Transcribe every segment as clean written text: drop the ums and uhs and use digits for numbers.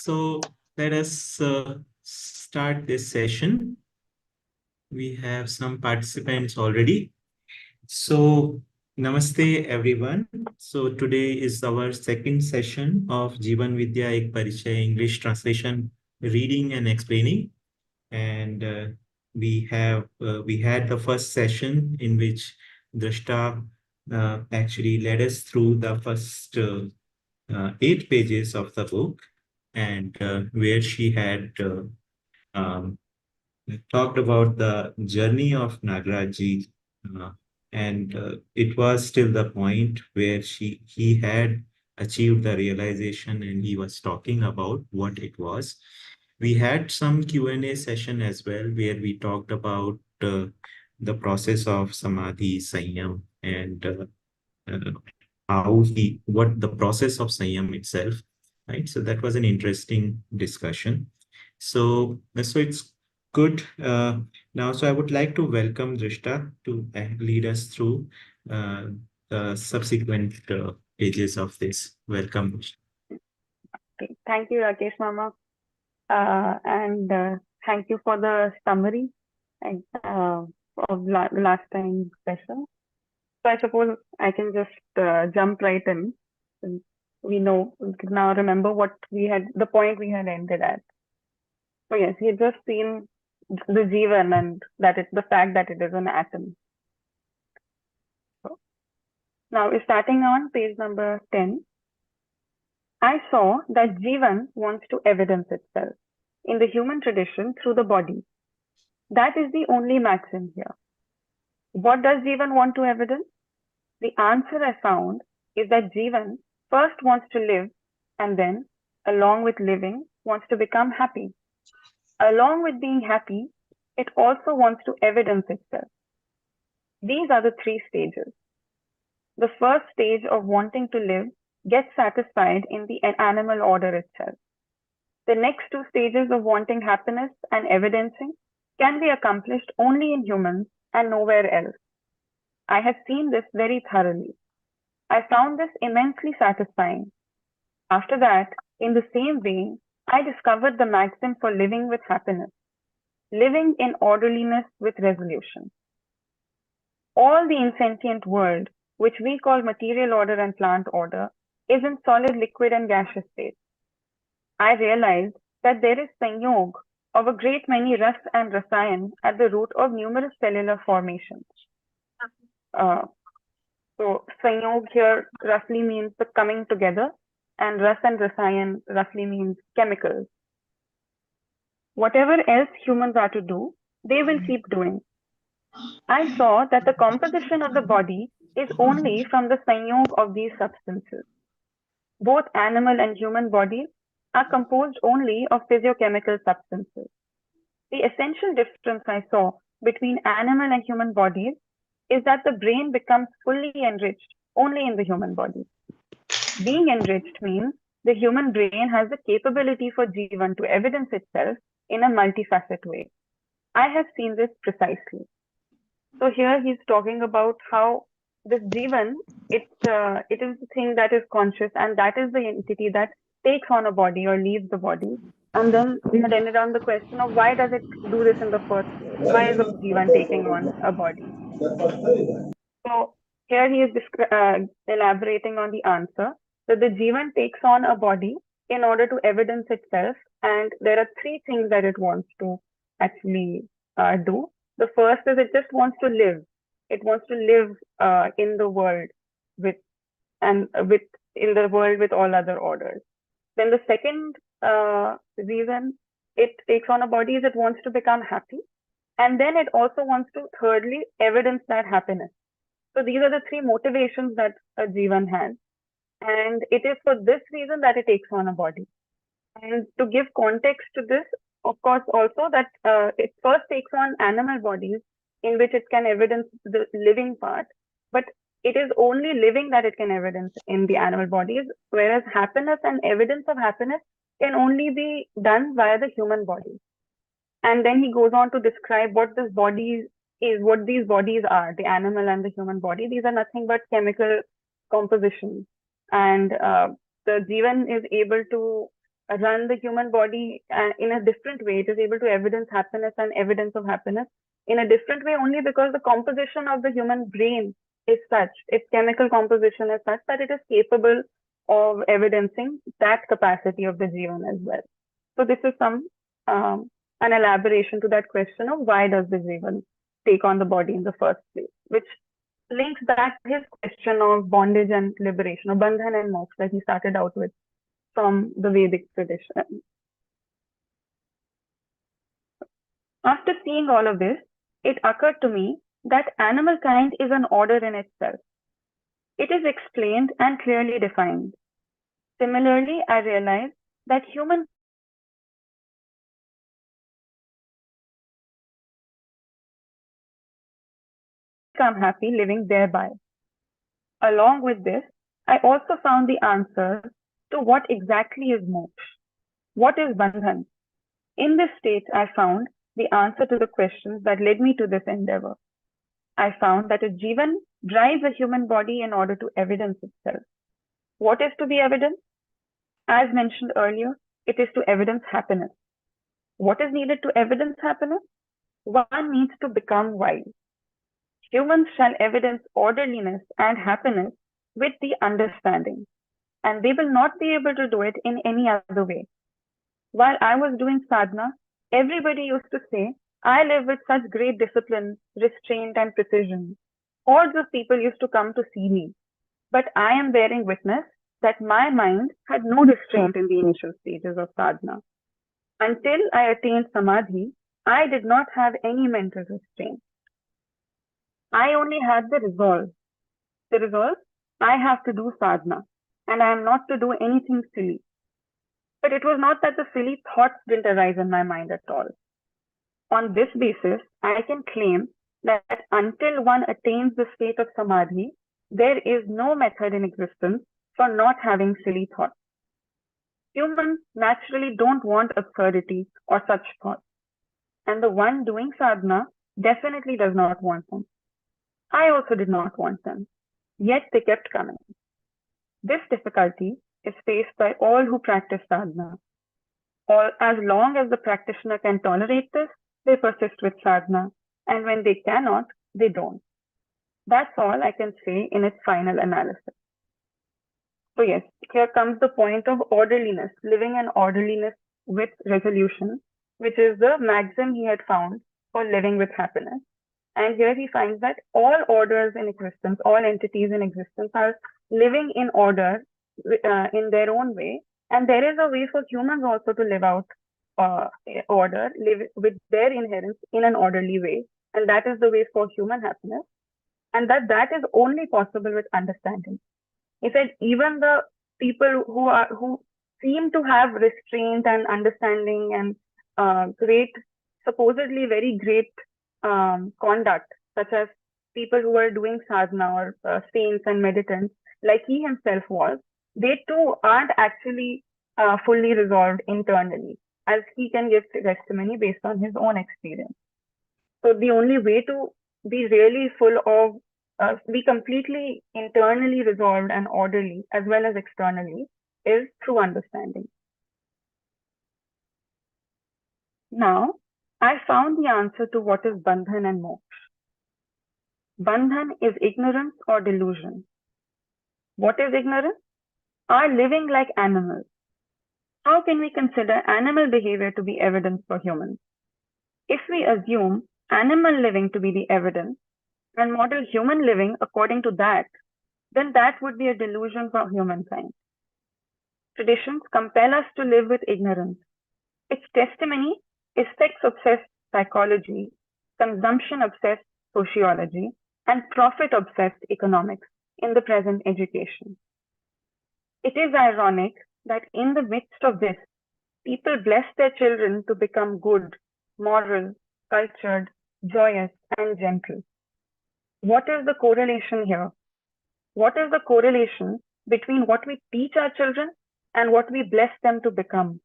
So let us start this session. We have some participants already. So namaste everyone. So today is our second session of Jeevan Vidya Ek Parichaya English translation reading and explaining. And we had the first session in which Drishta actually led us through the first 8 pages of the book, and where she had um, talked about the journey of Nagraj, uh, and it was till the point where he had achieved the realization, and he was talking about what it was. We had some Q&A session as well, where we talked about the process of Samadhi, Sanyam, and uh, what the process of Sanyam itself, right? So that was an interesting discussion. So it's good. Now, so I would like to welcome Drishta to lead us through uh, the subsequent pages of this. Welcome, Drishta. Okay. Thank you, Rakesh Mama. And thank you for the summary and, of last time's session. So I suppose I can just jump right in. Since we can now remember the point we had ended at. So yes, he had just seen the Jeevan and the fact that it is an atom. So now we're starting on page number 10. I saw that Jeevan wants to evidence itself in the human tradition through the body. That is the only maxim here. What does Jeevan want to evidence? The answer I found is that Jeevan first wants to live and then, along with living, wants to become happy. Along with being happy, it also wants to evidence itself. These are the 3 stages. The first stage of wanting to live gets satisfied in the animal order itself. The next 2 stages of wanting happiness and evidencing can be accomplished only in humans and nowhere else. I have seen this very thoroughly. I found this immensely satisfying. After that, in the same way, I discovered the maxim for living with happiness, living in orderliness with resolution. All the insentient world, which we call material order and plant order, is in solid, liquid, and gaseous state. I realized that there is sanyog of a great many ras and rasayan at the root of numerous cellular formations. So sanyog here roughly means the coming together, and ras and rasayan roughly means chemicals. Whatever else humans are to do, they will keep doing. I saw that the composition of the body is only from the sanyog of these substances. Both animal and human bodies are composed only of physiochemical substances. The essential difference I saw between animal and human bodies is that the brain becomes fully enriched only in the human body. Being enriched means the human brain has the capability for Jeevan to evidence itself in a multifaceted way. I have seen this precisely. So here he's talking about how this Jeevan, it is the thing that is conscious, and that is the entity that takes on a body or leaves the body. And then we had ended on the question of why does it do this in the first place? Why is the Jeevan taking on a body? So here he is elaborating on the answer that the Jeevan takes on a body in order to evidence itself, and there are 3 things that it wants to actually do. The first is it just wants to live. It wants to live in the world with all other orders. Then the second reason it takes on a body is it wants to become happy, and then it also wants to thirdly evidence that happiness. So these are the 3 motivations that a Jeevan has, and it is for this reason that it takes on a body. And to give context to this, of course, also that it first takes on animal bodies in which it can evidence the living part, but it is only living that it can evidence in the animal bodies, whereas happiness and evidence of happiness can only be done via the human body. And then he goes on to describe what this body is, what these bodies are, the animal and the human body. These are nothing but chemical compositions. And the Jeevan is able to run the human body in a different way. It is able to evidence happiness and evidence of happiness in a different way only because the composition of the human brain is such, its chemical composition is such that it is capable of evidencing that capacity of the Jeevan as well. So this is an elaboration to that question of why does the Jeevan take on the body in the first place, which links back to his question of bondage and liberation, or bandhan and moksha that he started out with from the Vedic tradition. After seeing all of this, it occurred to me that animal kind is an order in itself. It is explained and clearly defined. Similarly, I realized that human become happy living thereby. Along with this, I also found the answer to what exactly is moksha. What is bandhan? In this state, I found the answer to the questions that led me to this endeavor. I found that a Jeevan drives a human body in order to evidence itself. What is to be evidenced? As mentioned earlier, it is to evidence happiness. What is needed to evidence happiness? One needs to become wise. Humans shall evidence orderliness and happiness with the understanding, and they will not be able to do it in any other way. While I was doing sadhana, everybody used to say, I live with such great discipline, restraint, and precision. Hordes of people used to come to see me, but I am bearing witness that my mind had no restraint in the initial stages of sadhana. Until I attained samadhi, I did not have any mental restraint. I only had the resolve. The resolve, I have to do sadhana, and I am not to do anything silly. But it was not that the silly thoughts didn't arise in my mind at all. On this basis, I can claim that until one attains the state of samadhi, there is no method in existence for not having silly thoughts. Humans naturally don't want absurdity or such thoughts, and the one doing sadhana definitely does not want them. I also did not want them, yet they kept coming. This difficulty is faced by all who practice sadhana. As long as the practitioner can tolerate this, they persist with sadhana, and when they cannot, they don't. That's all I can say in its final analysis. So yes, here comes the point of orderliness, living in orderliness with resolution, which is the maxim he had found for living with happiness. And here he finds that all orders in existence, all entities in existence are living in order in their own way. And there is a way for humans also to live out order, live with their inherence in an orderly way. And that is the way for human happiness. And that is only possible with understanding. He said even the people who seem to have restraint and understanding and supposedly very great conduct, such as people who are doing sadhana or saints and meditants, like he himself was, they too aren't actually fully resolved internally, as he can give testimony based on his own experience. So the only way to be really full of, be completely internally resolved and orderly as well as externally is through understanding. Now, I found the answer to what is bandhan and moksha. Bandhan is ignorance or delusion. What is ignorance? Our living like animals. How can we consider animal behavior to be evidence for humans? If we assume animal living to be the evidence and model human living according to that, then that would be a delusion for humankind. Traditions compel us to live with ignorance. Its testimony is sex-obsessed psychology, consumption-obsessed sociology, and profit-obsessed economics in the present education. It is ironic that in the midst of this, people bless their children to become good, moral, cultured, joyous, and gentle. What is the correlation here? What is the correlation between what we teach our children and what we bless them to become?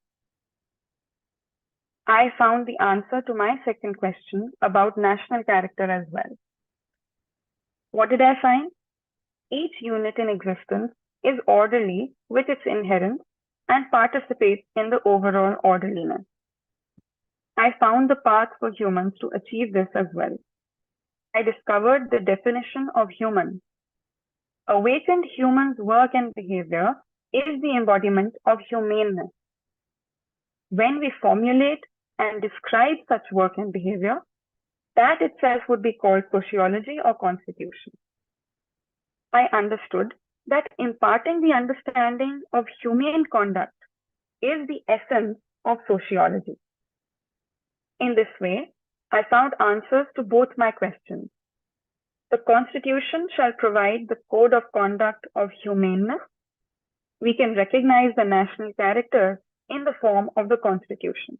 I found the answer to my second question about national character as well. What did I find? Each unit in existence is orderly with its inherence and participate in the overall orderliness. I found the path for humans to achieve this as well. I discovered the definition of human. Awakened humans' work and behavior is the embodiment of humaneness. When we formulate and describe such work and behavior, that itself would be called sociology or constitution. I understood that imparting the understanding of humane conduct is the essence of sociology. In this way, I found answers to both my questions. The Constitution shall provide the code of conduct of humaneness. We can recognize the national character in the form of the Constitution.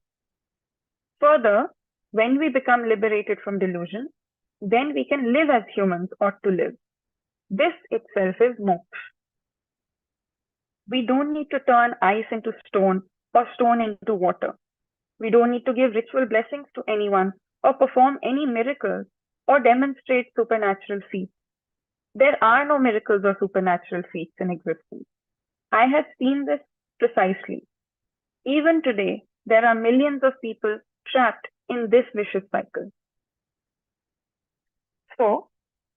Further, when we become liberated from delusion, then we can live as humans ought to live. This itself is moksha. We don't need to turn ice into stone or stone into water. We don't need to give ritual blessings to anyone or perform any miracles or demonstrate supernatural feats. There are no miracles or supernatural feats in existence. I have seen this precisely. Even today, there are millions of people trapped in this vicious cycle. So,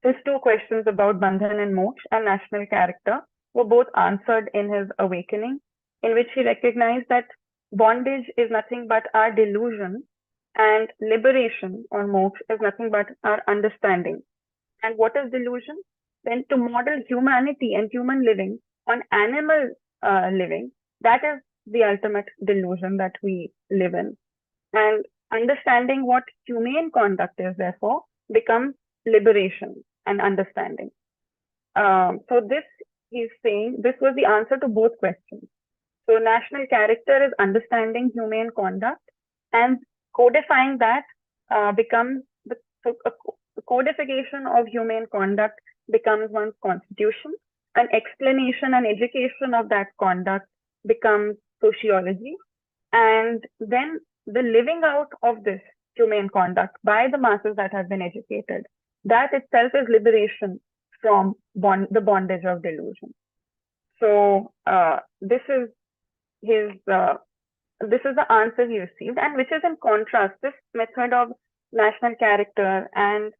his two questions about Bandhan and Moksha and national character were both answered in his awakening, in which he recognized that bondage is nothing but our delusion and liberation or moksha is nothing but our understanding. And what is delusion? Then to model humanity and human living on animal living, that is the ultimate delusion that we live in. And understanding what humane conduct is, therefore, becomes liberation and understanding. So this, he's saying, this was the answer to both questions. So national character is understanding humane conduct, and codifying that becomes the codification of humane conduct becomes one's constitution. An explanation and education of that conduct becomes sociology, and then the living out of this humane conduct by the masses that have been educated, that itself is liberation from the bondage of delusion. So this is the answer he received, and which is in contrast, this method of national character and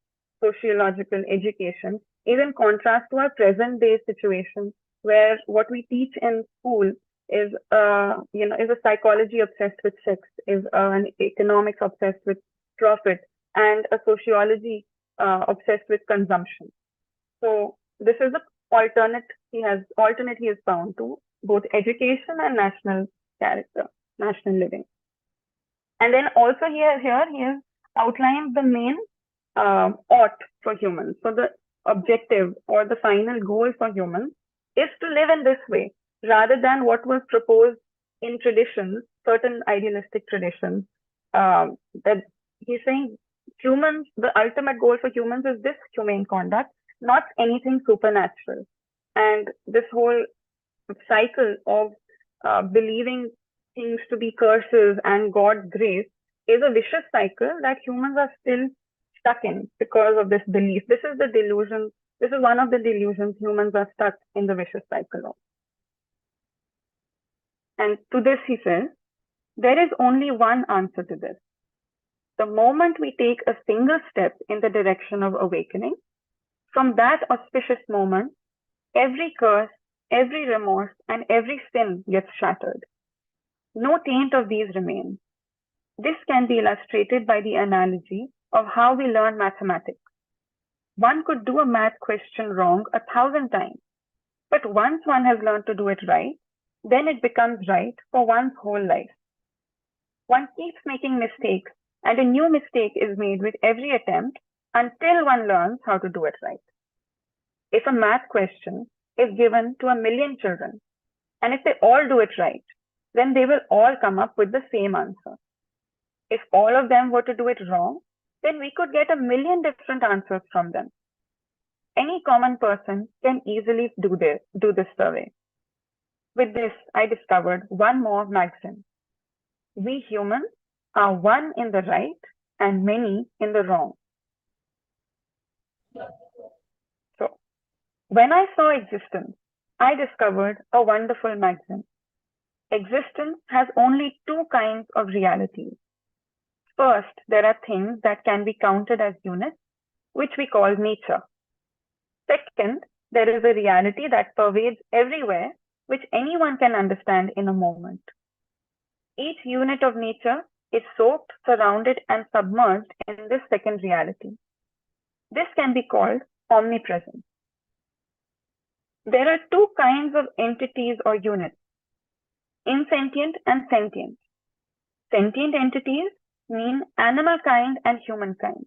sociological education is in contrast to our present day situation, where what we teach in school is a psychology obsessed with sex, is an economics obsessed with profit, and a sociology obsessed with consumption. So this is the alternate he has found to both education and national character, national living. And then also he has outlined the main ought for humans. So the objective or the final goal for humans is to live in this way, rather than what was proposed in traditions, certain idealistic traditions, that he's saying humans, the ultimate goal for humans is this humane conduct, not anything supernatural. And this whole cycle of believing things to be curses and God's grace is a vicious cycle that humans are still stuck in because of this belief. This is the delusion. This is one of the delusions humans are stuck in the vicious cycle of. And to this, he says, there is only one answer to this. The moment we take a single step in the direction of awakening, from that auspicious moment, every curse, every remorse, and every sin gets shattered. No taint of these remains. This can be illustrated by the analogy of how we learn mathematics. One could do a math question wrong 1,000 times, but once one has learned to do it right, then it becomes right for one's whole life. One keeps making mistakes, and a new mistake is made with every attempt until one learns how to do it right. If a math question is given to 1,000,000 children, and if they all do it right, then they will all come up with the same answer. If all of them were to do it wrong, then we could get 1,000,000 different answers from them. Any common person can easily do this survey. With this, I discovered one more maxim. We humans are one in the right and many in the wrong. So, when I saw existence, I discovered a wonderful maxim. existence has only two kinds of realities. First, there are things that can be counted as units, which we call nature. Second, there is a reality that pervades everywhere, which anyone can understand in a moment. Each unit of nature is soaked, surrounded, and submerged in this second reality. This can be called omnipresence. There are two kinds of entities or units, insentient and sentient. Sentient entities mean animal kind and humankind,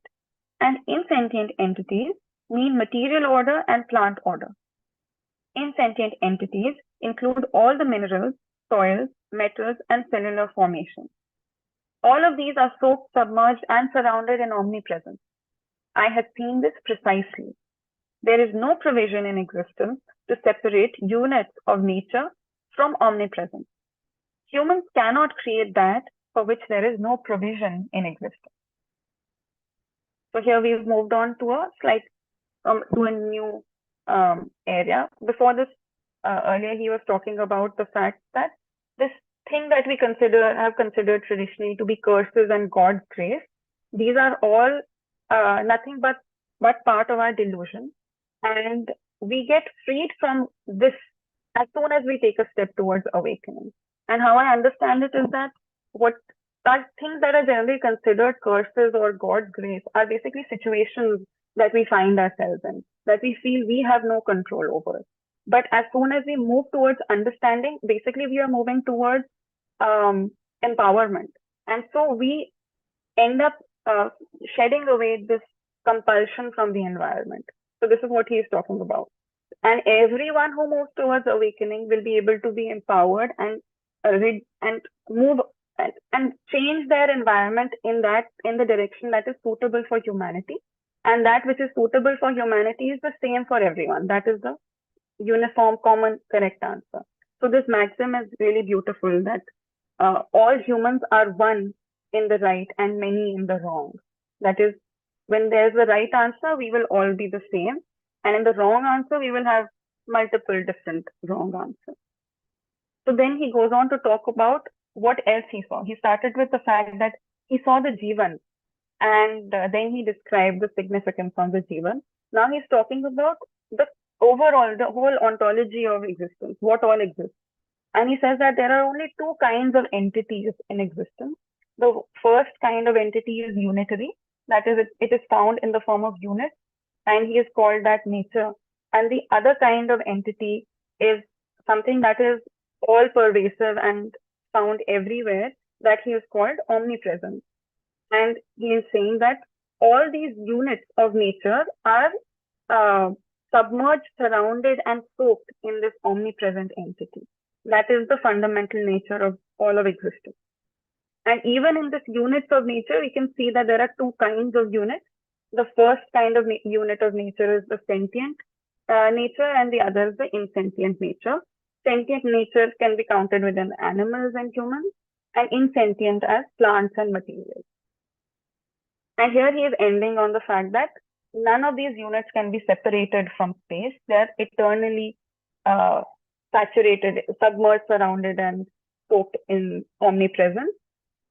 and insentient entities mean material order and plant order. Insentient entities include all the minerals, soils, metals, and cellular formations. All of these are soaked, submerged, and surrounded in omnipresence. I have seen this precisely. There is no provision in existence to separate units of nature from omnipresence. Humans cannot create that for which there is no provision in existence. So here we've moved on to a new area. Before this, earlier he was talking about the fact that this thing that we have considered traditionally to be curses and God's grace, these are all nothing but part of our delusion. And we get freed from this as soon as we take a step towards awakening. And how I understand it is that what are things that are generally considered curses or God's grace are basically situations that we find ourselves in, that we feel we have no control over. But as soon as we move towards understanding, basically we are moving towards empowerment. And so we end up shedding away this compulsion from the environment. So this is what he is talking about. And everyone who moves towards awakening will be able to be empowered and move and change their environment in the direction that is suitable for humanity. And that which is suitable for humanity is the same for everyone. That is the uniform, common, correct answer. So this maxim is really beautiful, that all humans are one in the right and many in the wrong. That is, when there's the right answer, we will all be the same. And in the wrong answer, we will have multiple different wrong answers. So then he goes on to talk about what else he saw. He started with the fact that he saw the Jeevan, and then he described the significance of the Jeevan. Now he's talking about the whole ontology of existence, what all exists. And he says that there are only two kinds of entities in existence. The first kind of entity is unitary, that is, it is found in the form of units, and he has called that nature. And the other kind of entity is something that is all pervasive and found everywhere, that he has called omnipresence. And he is saying that all these units of nature are submerged, surrounded, and soaked in this omnipresent entity. That is the fundamental nature of all of existence. And even in this units of nature, we can see that there are two kinds of units. The first kind of unit of nature is the sentient nature, and the other is the insentient nature. Sentient nature can be counted within animals and humans, and insentient as plants and materials. And here he is ending on the fact that none of these units can be separated from space. They're eternally saturated, submerged, surrounded, and soaked in omnipresence.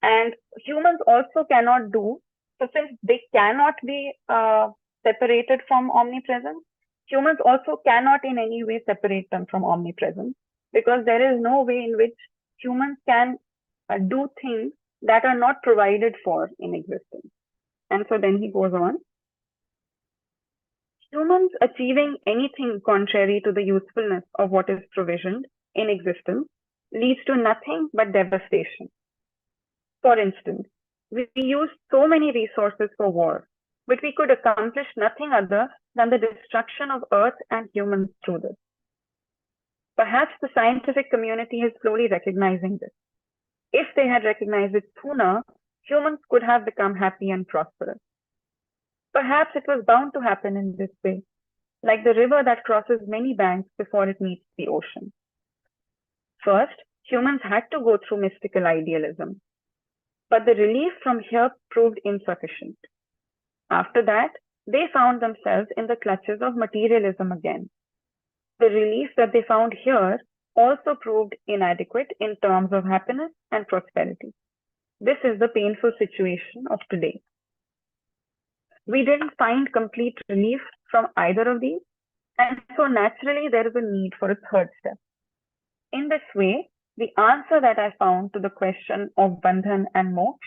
And humans also cannot do, so since they cannot be separated from omnipresence, humans also cannot in any way separate them from omnipresence, because there is no way in which humans can do things that are not provided for in existence. And so then he goes on. Humans achieving anything contrary to the usefulness of what is provisioned in existence leads to nothing but devastation. For instance, we use so many resources for war, but we could accomplish nothing other than the destruction of Earth and humans through this. Perhaps the scientific community is slowly recognizing this. If they had recognized it sooner, humans could have become happy and prosperous. Perhaps it was bound to happen in this way, like the river that crosses many banks before it meets the ocean. First, humans had to go through mystical idealism, but the relief from here proved insufficient. After that, they found themselves in the clutches of materialism again. The relief that they found here also proved inadequate in terms of happiness and prosperity. This is the painful situation of today. We didn't find complete relief from either of these, and so naturally there is a need for a third step. In this way, the answer that I found to the question of bandhan and moksha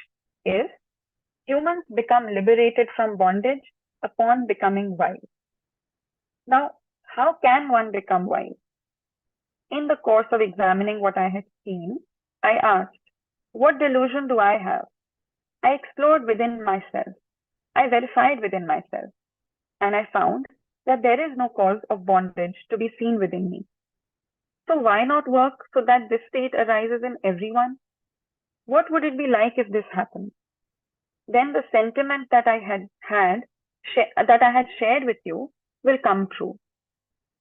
is humans become liberated from bondage upon becoming wise. Now, how can one become wise? In the course of examining what I had seen, I asked, what delusion do I have? I explored within myself. I verified within myself. And I found that there is no cause of bondage to be seen within me. So why not work so that this state arises in everyone? What would it be like if this happened? Then the sentiment that I had shared with you will come true.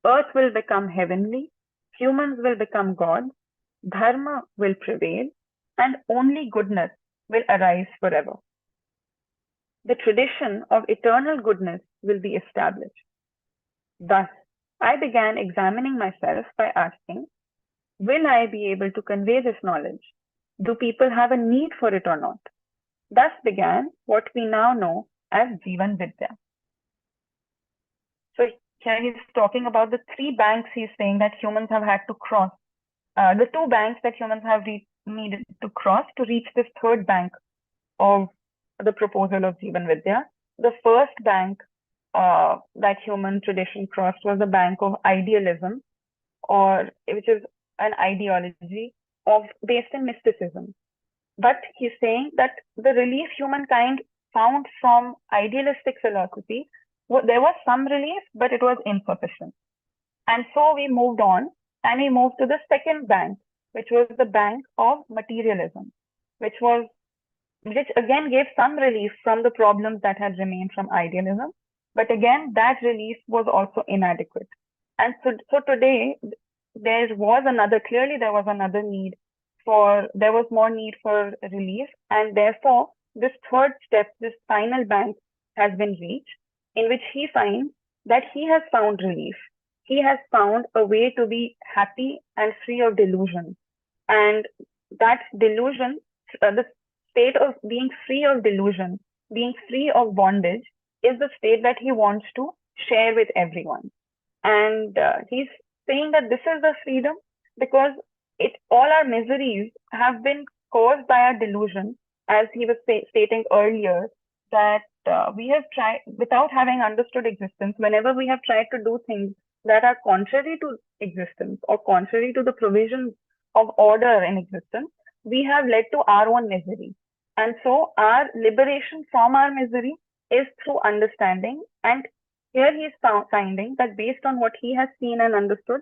Earth will become heavenly, humans will become gods, dharma will prevail, and only goodness will arise forever. The tradition of eternal goodness will be established. Thus, I began examining myself by asking, will I be able to convey this knowledge? Do people have a need for it or not? Thus began what we now know as Jeevan Vidya. So here he's talking about the three banks he's saying that humans have had to cross. The two banks that humans have needed to cross to reach this third bank of the proposal of Jeevan Vidya. The first bank that human tradition crossed was the bank of idealism, which is an ideology based in mysticism. But he's saying that the relief humankind found from idealistic philosophy, there was some relief, but it was insufficient. And so we moved on and we moved to the second bank, which was the bank of materialism, which again gave some relief from the problems that had remained from idealism. But again, that relief was also inadequate. And so today, there was another need there was more need for relief. And therefore, this third step, this final bank has been reached, in which he finds that he has found relief. He has found a way to be happy and free of delusion. And that delusion, the state of being free of delusion, being free of bondage, is the state that he wants to share with everyone. And he's saying that this is the freedom because all our miseries have been caused by our delusion, as he was stating earlier, that we have tried, without having understood existence, whenever we have tried to do things that are contrary to existence or contrary to the provisions of order in existence, we have led to our own misery. And so our liberation from our misery is through understanding. And here he is finding that based on what he has seen and understood,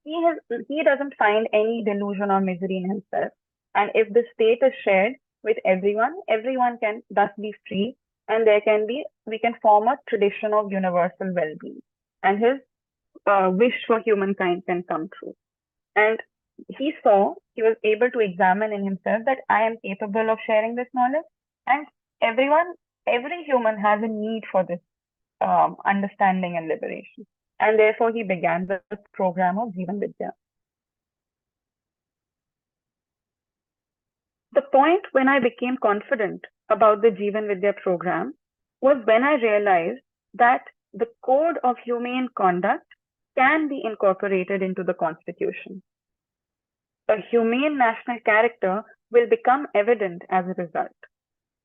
he doesn't find any delusion or misery in himself. And if the state is shared with everyone can thus be free, and we can form a tradition of universal well-being. And his wish for humankind can come true. And he was able to examine in himself that I am capable of sharing this knowledge, and every human has a need for this understanding and liberation. And therefore, he began the program of Jeevan Vidya. The point when I became confident about the Jeevan Vidya program was when I realized that the code of humane conduct can be incorporated into the Constitution. A humane national character will become evident as a result.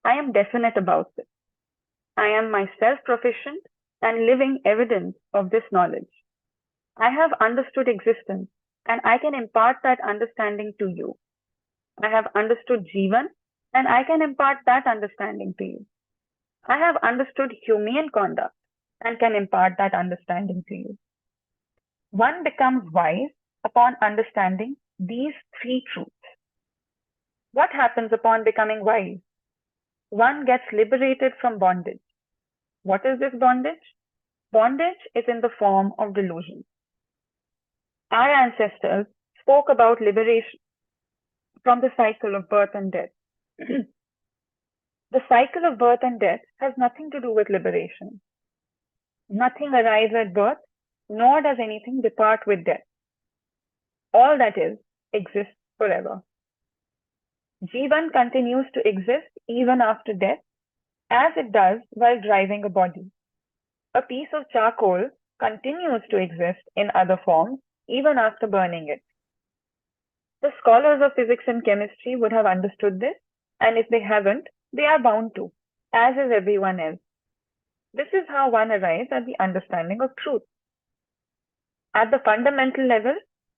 I am definite about this. I am myself proficient and living evidence of this knowledge. I have understood existence, and I can impart that understanding to you. I have understood Jeevan, and I can impart that understanding to you. I have understood humane conduct and can impart that understanding to you. One becomes wise upon understanding these three truths. What happens upon becoming wise? One gets liberated from bondage. What is this bondage? Bondage is in the form of delusion. Our ancestors spoke about liberation from the cycle of birth and death. The cycle of birth and death has nothing to do with liberation. Nothing arrives at birth, nor does anything depart with death. all that is, exists forever. Jeevan continues to exist even after death, as it does while driving a body. A piece of charcoal continues to exist in other forms even after burning it. The scholars of physics and chemistry would have understood this, and if they haven't, they are bound to, as is everyone else. This is how one arrives at the understanding of truth. At the fundamental level,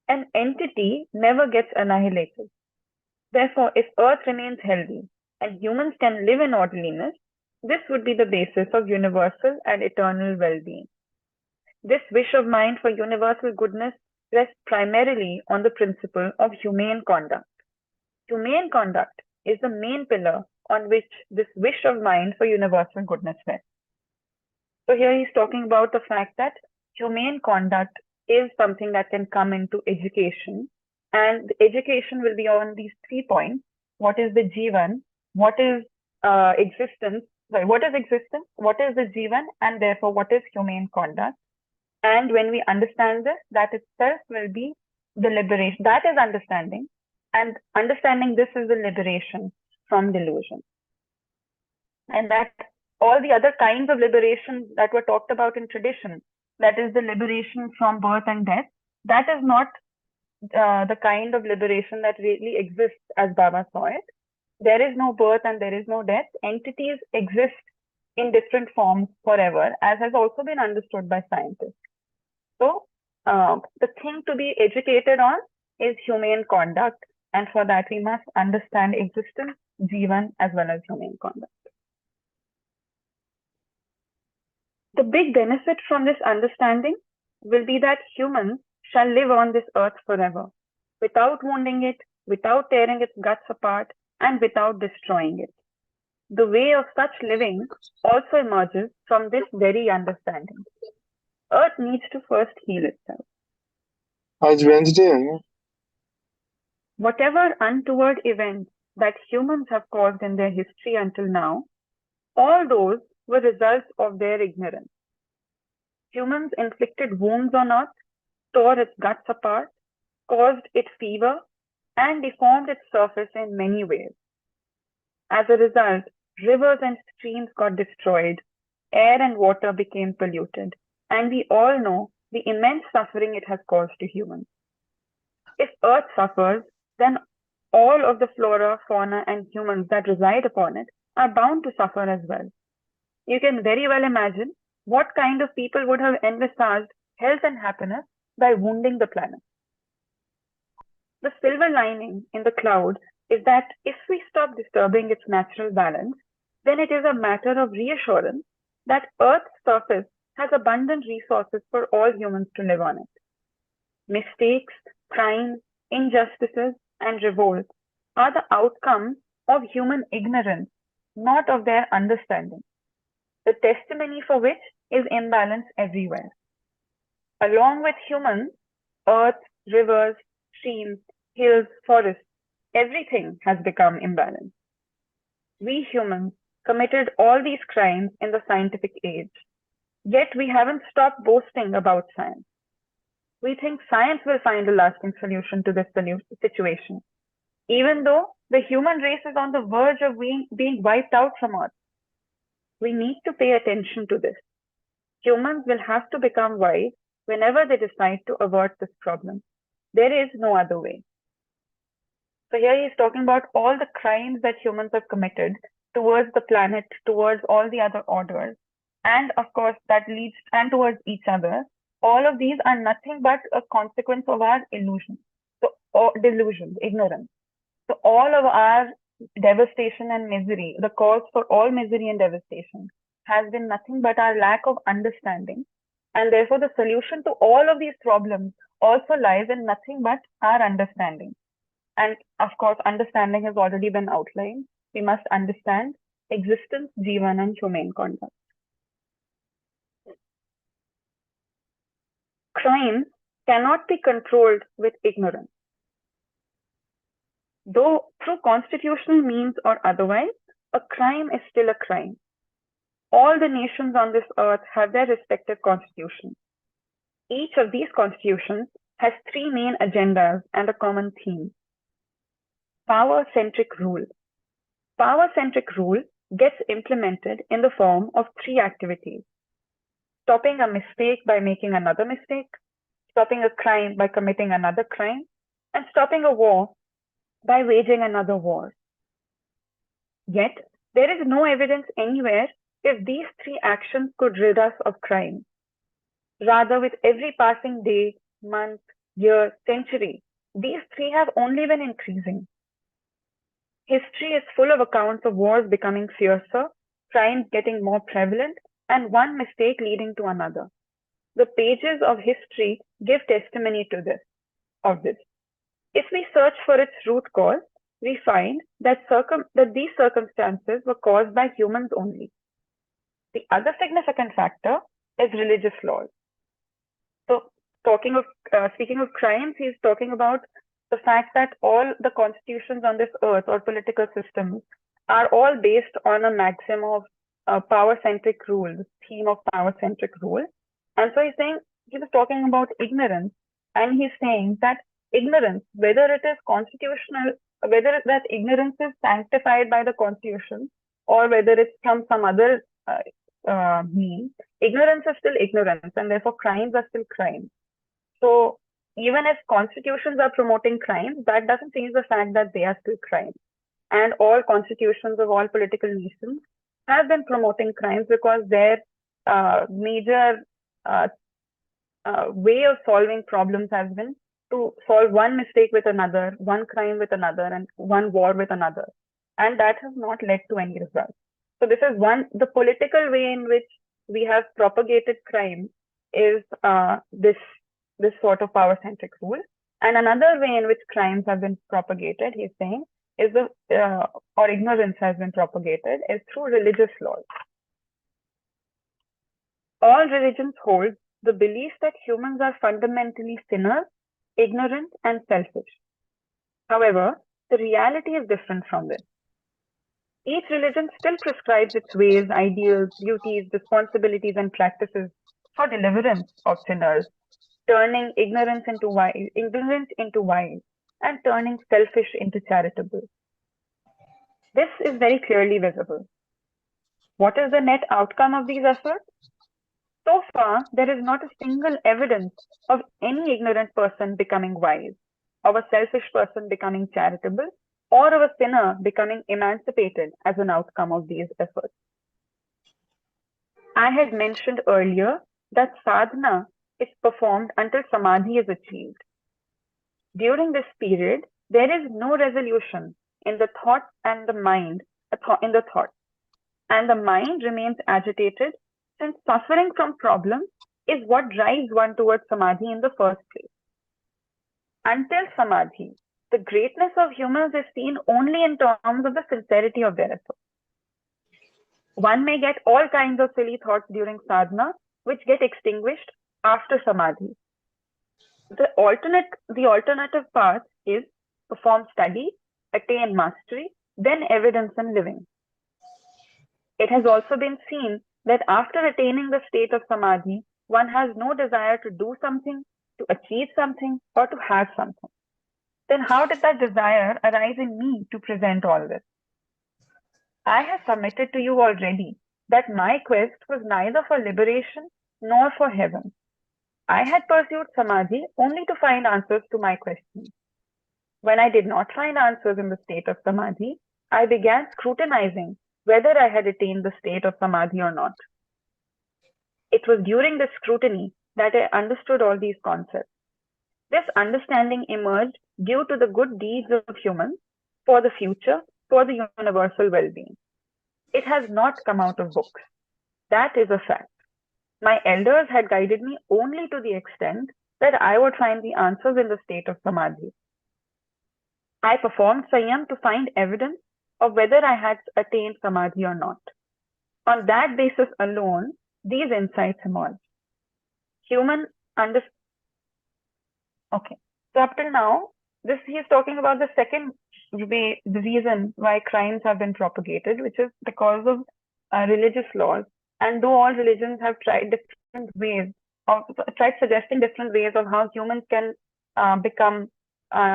an entity never gets annihilated. Therefore, if Earth remains healthy and humans can live in orderliness, this would be the basis of universal and eternal well-being. This wish of mine for universal goodness rests primarily on the principle of humane conduct. Humane conduct is the main pillar on which this wish of mine for universal goodness rests. So here he's talking about the fact that humane conduct is something that can come into education, and the education will be on these 3 points. What is the Jeevan? What is existence? Sorry, what is existence? What is the Jeevan? And therefore, what is humane conduct? And when we understand this, that itself will be the liberation. That is understanding. And understanding this is the liberation from delusion. And that all the other kinds of liberation that were talked about in tradition, that is the liberation from birth and death, that is not the kind of liberation that really exists as Baba saw it. There is no birth and there is no death. Entities exist in different forms forever, as has also been understood by scientists. So the thing to be educated on is humane conduct. And for that, we must understand existence, Jeevan, as well as humane conduct. The big benefit from this understanding will be that humans shall live on this earth forever, without wounding it, without tearing its guts apart, and without destroying it. The way of such living also emerges from this very understanding. Earth needs to first heal itself. आज Wednesday है ना? Whatever untoward events that humans have caused in their history until now, all those were results of their ignorance. Humans inflicted wounds on Earth, tore its guts apart, caused it fever, and deformed its surface in many ways. As a result, rivers and streams got destroyed, air and water became polluted, and we all know the immense suffering it has caused to humans. If Earth suffers, then all of the flora, fauna, and humans that reside upon it are bound to suffer as well. You can very well imagine what kind of people would have envisaged health and happiness by wounding the planet. The silver lining in the cloud is that if we stop disturbing its natural balance, then it is a matter of reassurance that Earth's surface has abundant resources for all humans to live on it. Mistakes, crimes, injustices, and revolts are the outcome of human ignorance, not of their understanding, the testimony for which is imbalance everywhere. Along with humans, earth, rivers, streams, hills, forests, everything has become imbalanced. We humans committed all these crimes in the scientific age, yet we haven't stopped boasting about science. We think science will find a lasting solution to this situation, even though the human race is on the verge of being wiped out from Earth. We need to pay attention to this. Humans will have to become wise whenever they decide to avert this problem. There is no other way. So here he's talking about all the crimes that humans have committed towards the planet, towards all the other orders, and of course that leads and towards each other. All of these are nothing but a consequence of our illusion, or delusions, ignorance. So all of our devastation and misery, the cause for all misery and devastation, has been nothing but our lack of understanding. And therefore, the solution to all of these problems also lies in nothing but our understanding. And of course, understanding has already been outlined. We must understand existence, Jeevan, and humane conduct. Crime cannot be controlled with ignorance. Though through constitutional means or otherwise, a crime is still a crime. All the nations on this earth have their respective constitutions. Each of these constitutions has three main agendas and a common theme. Power-centric rule. Power-centric rule gets implemented in the form of three activities: stopping a mistake by making another mistake, stopping a crime by committing another crime, and stopping a war by waging another war. Yet, there is no evidence anywhere if these three actions could rid us of crime. Rather, with every passing day, month, year, century, these three have only been increasing. History is full of accounts of wars becoming fiercer, crimes getting more prevalent, and one mistake leading to another. The pages of history give testimony to this. If we search for its root cause, we find that these circumstances were caused by humans only. The other significant factor is religious laws. So, speaking of crimes, he's talking about the fact that all the constitutions on this earth or political systems are all based on a maxim of power-centric rule, the theme of power-centric rule. And so he was talking about ignorance, and he's saying that ignorance, whether it is constitutional, whether that ignorance is sanctified by the constitution, or whether it's from some other means, ignorance is still ignorance, and therefore crimes are still crimes. So even if constitutions are promoting crimes, that doesn't change the fact that they are still crimes. And all constitutions of all political nations have been promoting crimes because their major way of solving problems has been to solve one mistake with another, one crime with another, and one war with another. And that has not led to any results. So this is the political way in which we have propagated crime is this sort of power-centric rule. And another way in which crimes have been propagated, he's saying, is or ignorance has been propagated is through religious laws. All religions hold the belief that humans are fundamentally sinners, ignorant, and selfish. However, the reality is different from this. Each religion still prescribes its ways, ideals, duties, responsibilities, and practices for deliverance of sinners, turning ignorance into wise, and turning selfish into charitable. This is very clearly visible. What is the net outcome of these efforts? So far, there is not a single evidence of any ignorant person becoming wise, of a selfish person becoming charitable, or of a sinner becoming emancipated as an outcome of these efforts. I had mentioned earlier that sadhana is performed until samadhi is achieved. During this period, there is no resolution in the thought and the mind, and the mind remains agitated, since suffering from problems is what drives one towards samadhi in the first place. Until samadhi, the greatness of humans is seen only in terms of the sincerity of their efforts. One may get all kinds of silly thoughts during sadhana, which get extinguished after samadhi. The alternative path is perform study, attain mastery, then evidence in living. It has also been seen that after attaining the state of samadhi, one has no desire to do something, to achieve something, or to have something. Then how did that desire arise in me to present all this? I have submitted to you already that my quest was neither for liberation nor for heaven. I had pursued samadhi only to find answers to my questions. When I did not find answers in the state of samadhi, I began scrutinizing whether I had attained the state of samadhi or not. It was during this scrutiny that I understood all these concepts. This understanding emerged due to the good deeds of humans for the future, for the universal well-being. It has not come out of books. That is a fact. My elders had guided me only to the extent that I would find the answers in the state of samadhi. I performed Sanyam to find evidence of whether I had attained samadhi or not. On that basis alone, these insights emerged. Okay, so up till now, he is talking about the second way, the reason why crimes have been propagated, which is because of religious laws. And though all religions have tried suggesting different ways of how humans can become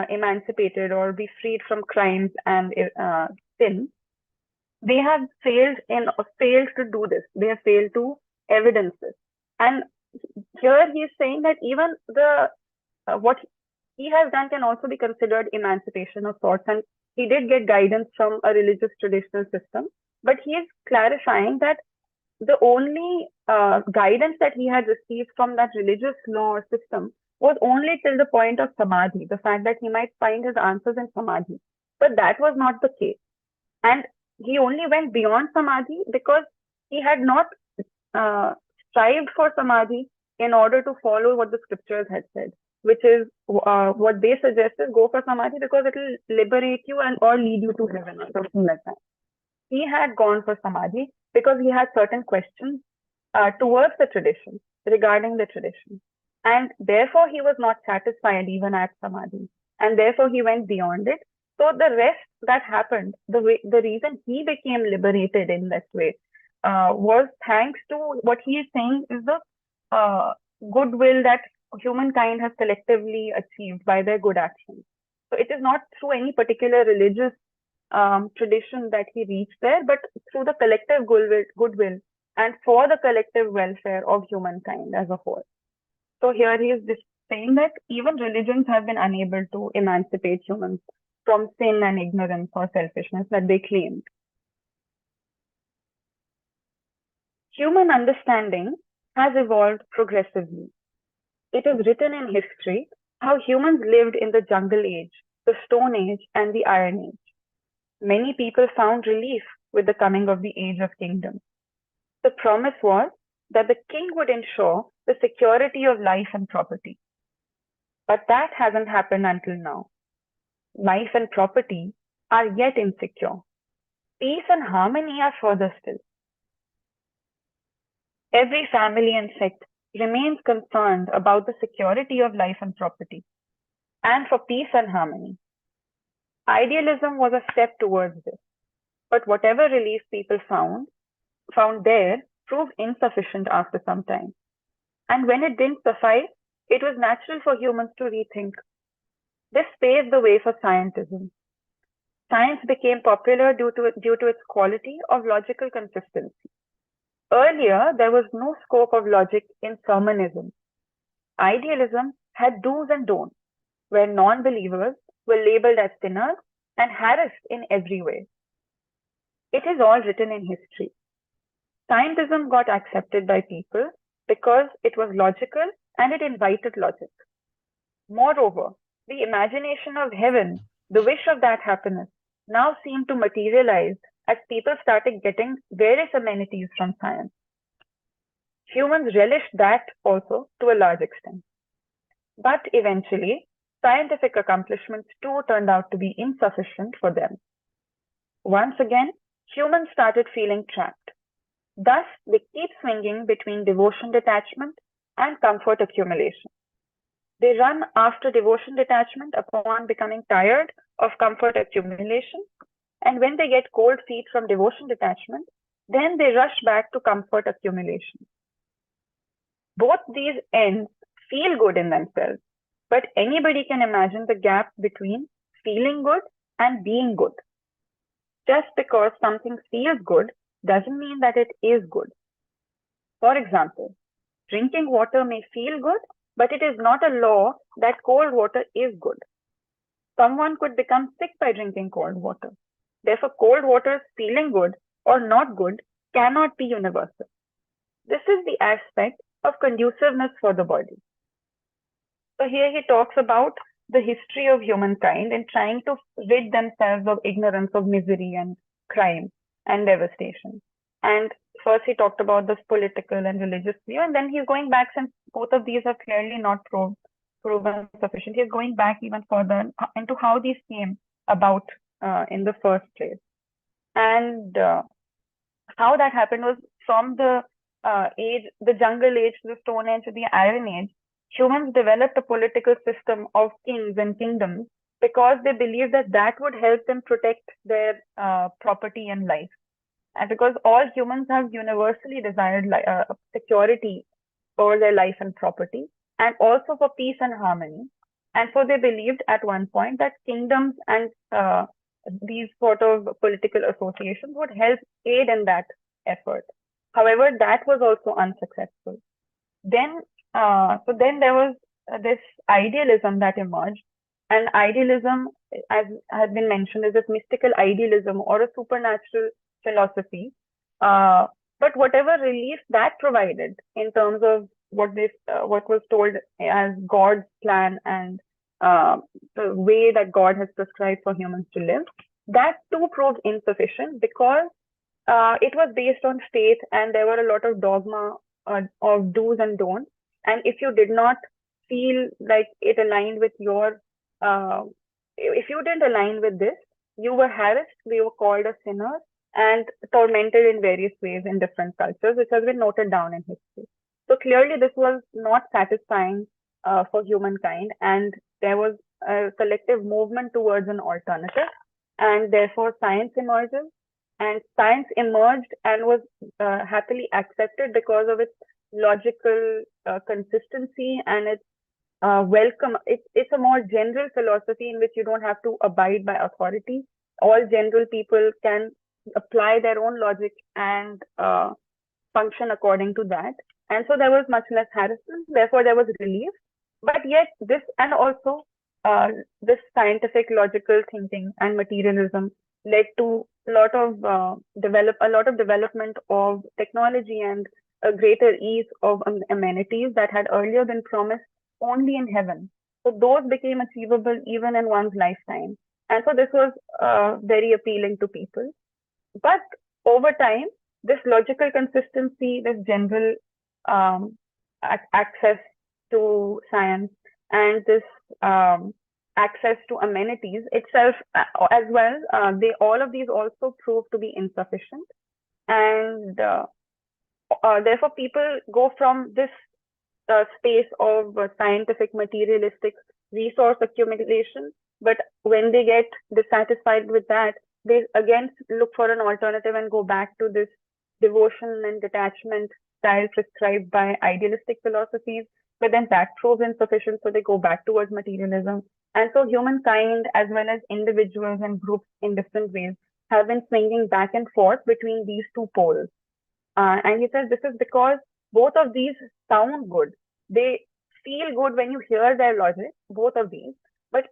emancipated or be freed from crimes and sin, they have failed to do this. They have failed to evidence this. And here he is saying that even the what he has done can also be considered emancipation of sorts. And he did get guidance from a religious traditional system, but he is clarifying that the only guidance that he had received from that religious law or system was only till the point of samadhi, the fact that he might find his answers in samadhi. But that was not the case. And he only went beyond samadhi because he had not strived for samadhi in order to follow what the scriptures had said, which is what they suggested: go for samadhi because it will liberate you and or lead you to heaven or something like that. He had gone for samadhi because he had certain questions towards the tradition, regarding the tradition. And therefore, he was not satisfied even at samadhi. And therefore, he went beyond it. So the rest that happened, the reason he became liberated in that way was thanks to what he is saying is the goodwill that humankind has collectively achieved by their good actions. So it is not through any particular religious tradition that he reached there, but through the collective goodwill and for the collective welfare of humankind as a whole. So here he is saying that even religions have been unable to emancipate humans from sin and ignorance or selfishness that they claimed. Human understanding has evolved progressively. It is written in history how humans lived in the jungle age, the stone age, and the iron age. Many people found relief with the coming of the age of kingdoms. The promise was that the king would ensure the security of life and property. But that hasn't happened until now. Life and property are yet insecure. Peace and harmony are further still. Every family and sect remains concerned about the security of life and property, and for peace and harmony. Idealism was a step towards this, but whatever relief people found there proved insufficient after some time. And when it didn't suffice, it was natural for humans to rethink. This paved the way for scientism. Science became popular due to its quality of logical consistency. Earlier, there was no scope of logic in sermonism. Idealism had do's and don'ts, where non-believers were labeled as sinners and harassed in every way. It is all written in history. Scientism got accepted by people because it was logical and it invited logic. Moreover, the imagination of heaven, the wish of that happiness, now seemed to materialize as people started getting various amenities from science. Humans relished that also to a large extent. But eventually, scientific accomplishments too turned out to be insufficient for them. Once again, humans started feeling trapped. Thus, they keep swinging between devotion detachment and comfort accumulation. They run after devotion detachment upon becoming tired of comfort accumulation, and when they get cold feet from devotion detachment, then they rush back to comfort accumulation. Both these ends feel good in themselves, but anybody can imagine the gap between feeling good and being good. Just because something feels good doesn't mean that it is good. For example, drinking water may feel good, but it is not a law that cold water is good. Someone could become sick by drinking cold water. Therefore, cold water's feeling good or not good cannot be universal. This is the aspect of conduciveness for the body. So here he talks about the history of humankind in trying to rid themselves of ignorance, of misery and crime and devastation. And first he talked about this political and religious view, and then he's going back, since both of these are clearly not proven sufficient. He's going back even further into how these came about in the first place. And how that happened was from the jungle age to the stone age to the iron age, humans developed a political system of kings and kingdoms because they believed that that would help them protect their property and life. And because all humans have universally desired security for their life and property, and also for peace and harmony. And so they believed at one point that kingdoms and these sort of political associations would help aid in that effort. However, that was also unsuccessful. Then, then there was this idealism that emerged, and idealism, as has been mentioned, is this mystical idealism or a supernatural philosophy. But whatever relief that provided in terms of what was told as God's plan and the way that God has prescribed for humans to live, that too proved insufficient because it was based on faith and there were a lot of dogma of do's and don'ts. And if you did not feel like it aligned with your, if you didn't align with this, you were harassed, you were called a sinner, and tormented in various ways in different cultures, which has been noted down in history. So clearly, this was not satisfying for humankind, and there was a collective movement towards an alternative, and therefore science emerges. And science emerged and was happily accepted because of its logical consistency and its welcome. It's a more general philosophy in which you don't have to abide by authority. All general people can apply their own logic and function according to that. And so there was much less harassment, therefore there was relief. But yet this, and also this scientific logical thinking and materialism led to a lot of development of technology and a greater ease of amenities that had earlier been promised only in heaven. So those became achievable even in one's lifetime. And so this was very appealing to people. But over time, this logical consistency, this general access to science, and this access to amenities itself as well, all of these also prove to be insufficient. And therefore, people go from this space of scientific, materialistic resource accumulation, but when they get dissatisfied with that, they again look for an alternative and go back to this devotion and detachment style prescribed by idealistic philosophies, but then that proves insufficient, so they go back towards materialism. And so humankind, as well as individuals and groups in different ways, have been swinging back and forth between these two poles. And he says this is because both of these sound good. They feel good when you hear their logic, both of these, but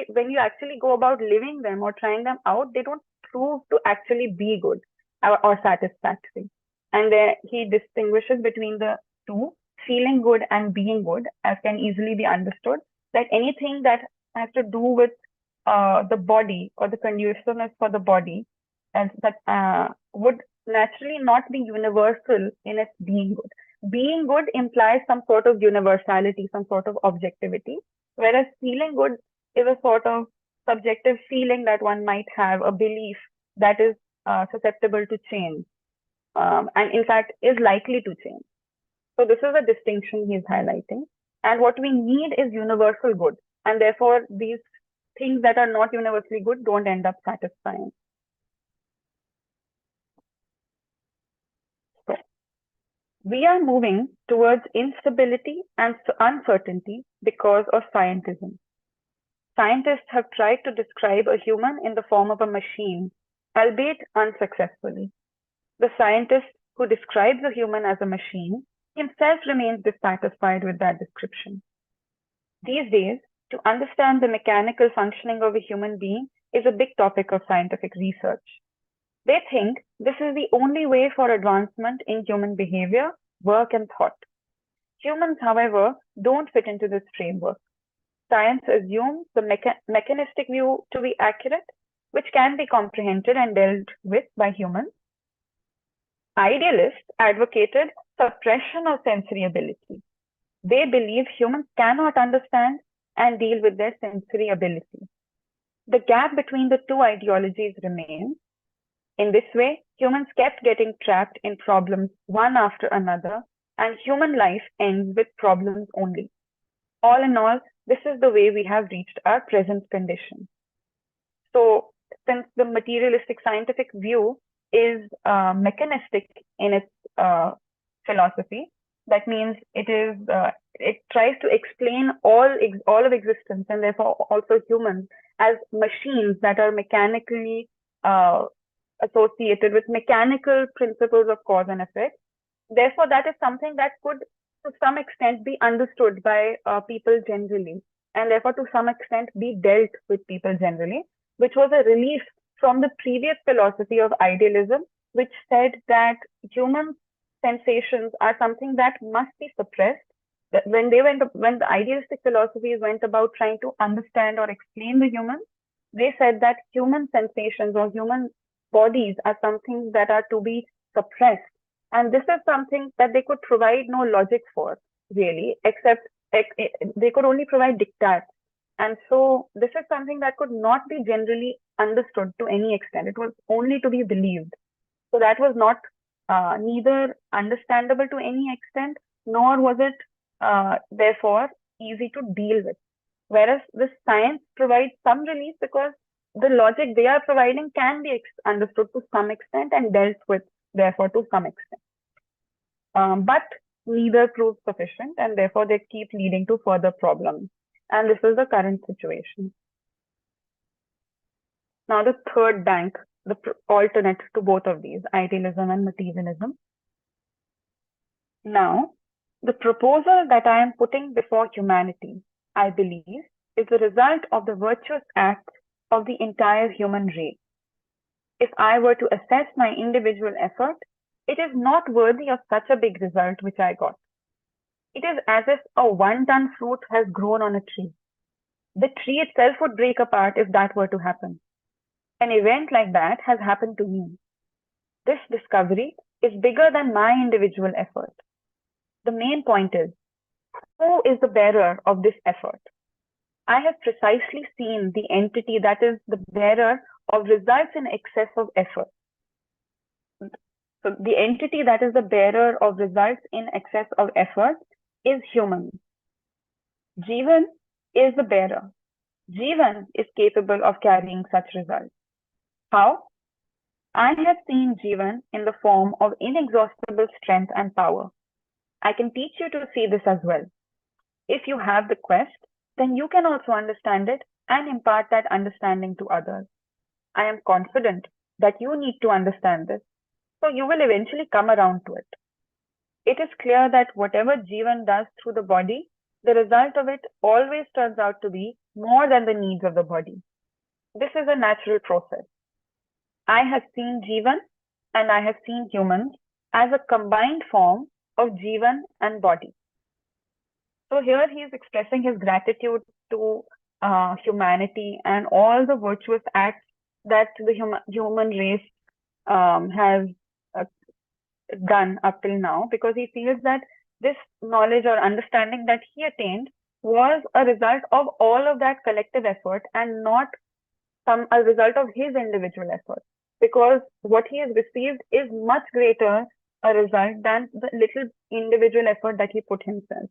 when you actually go about living them or trying them out, they don't prove to actually be good or satisfactory. And he distinguishes between the two, feeling good and being good, as can easily be understood, that anything that has to do with the body or the conduciveness for the body, and that would naturally not be universal in its being good. Being good implies some sort of universality, some sort of objectivity, whereas feeling good is a sort of subjective feeling that one might have, a belief that is susceptible to change, and in fact is likely to change. So this is a distinction he is highlighting. And what we need is universal good. And therefore, these things that are not universally good don't end up satisfying. So we are moving towards instability and uncertainty because of scientism. Scientists have tried to describe a human in the form of a machine, albeit unsuccessfully. The scientist who describes a human as a machine himself remains dissatisfied with that description. These days, to understand the mechanical functioning of a human being is a big topic of scientific research. They think this is the only way for advancement in human behavior, work, and thought. Humans, however, don't fit into this framework. Science assumes the mechanistic view to be accurate, which can be comprehended and dealt with by humans. Idealists advocated suppression of sensory ability. They believe humans cannot understand and deal with their sensory ability. The gap between the two ideologies remains. In this way, humans kept getting trapped in problems one after another, and human life ends with problems only. All in all, this is the way we have reached our present condition. So, since the materialistic scientific view is mechanistic in its philosophy, that means it is it tries to explain all of existence, and therefore also humans, as machines that are mechanically associated with mechanical principles of cause and effect. Therefore, that is something that could, to some extent, be understood by people generally, and therefore, to some extent, be dealt with people generally, which was a relief from the previous philosophy of idealism, which said that human sensations are something that must be suppressed. When the idealistic philosophies went about trying to understand or explain the human, they said that human sensations or human bodies are something that are to be suppressed. And this is something that they could provide no logic for, really, except they could only provide diktats. And so this is something that could not be generally understood to any extent. It was only to be believed. So that was not neither understandable to any extent, nor was it therefore easy to deal with. Whereas the science provides some relief because the logic they are providing can be understood to some extent and dealt with, therefore, to some extent. But neither proves sufficient, and therefore they keep leading to further problems. And this is the current situation. Now, the third bank, the alternate to both of these, idealism and materialism. Now, the proposal that I am putting before humanity, I believe, is the result of the virtuous acts of the entire human race. If I were to assess my individual effort, it is not worthy of such a big result which I got. It is as if a one-ton fruit has grown on a tree. The tree itself would break apart if that were to happen. An event like that has happened to me. This discovery is bigger than my individual effort. The main point is, who is the bearer of this effort? I have precisely seen the entity that is the bearer of results in excess of effort. So the entity that is the bearer of results in excess of effort is human. Jeevan is the bearer. Jeevan is capable of carrying such results. How? I have seen Jeevan in the form of inexhaustible strength and power. I can teach you to see this as well. If you have the quest, then you can also understand it and impart that understanding to others. I am confident that you need to understand this, so you will eventually come around to it. It is clear that whatever Jeevan does through the body, the result of it always turns out to be more than the needs of the body. This is a natural process. I have seen Jeevan and I have seen humans as a combined form of Jeevan and body. So here he is expressing his gratitude to humanity and all the virtuous acts that the human race has done up till now, because he feels that this knowledge or understanding that he attained was a result of all of that collective effort and not a result of his individual effort, because what he has received is much greater a result than the little individual effort that he put himself.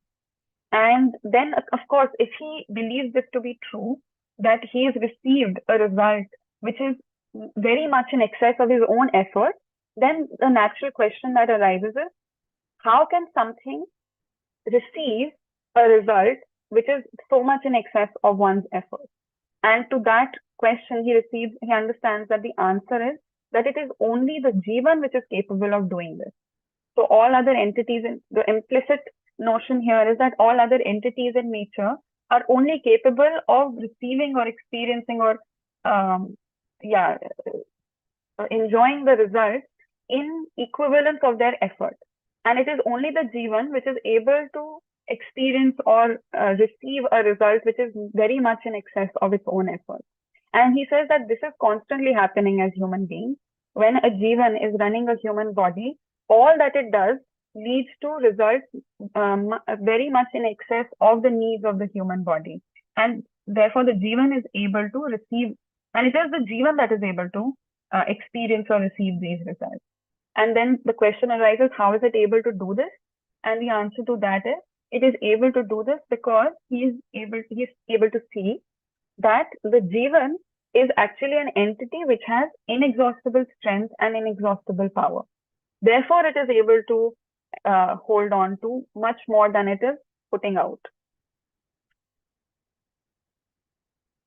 And then, of course, if he believes this to be true, that he has received a result which is very much in excess of his own effort, then the natural question that arises is, how can something receive a result which is so much in excess of one's effort? And to that question, he understands that the answer is that it is only the Jeevan which is capable of doing this. So all other entities, the implicit notion here is that all other entities in nature are only capable of receiving or experiencing or enjoying the results in equivalence of their effort. And it is only the Jeevan which is able to experience or receive a result which is very much in excess of its own effort. And he says that this is constantly happening as human beings. When a Jeevan is running a human body, all that it does leads to results very much in excess of the needs of the human body. And therefore, the Jeevan is able to receive, and it is the Jeevan that is able to experience or receive these results. And then the question arises, how is it able to do this? And the answer to that is, it is able to do this because he is able to see that the Jeevan is actually an entity which has inexhaustible strength and inexhaustible power. Therefore, it is able to hold on to much more than it is putting out.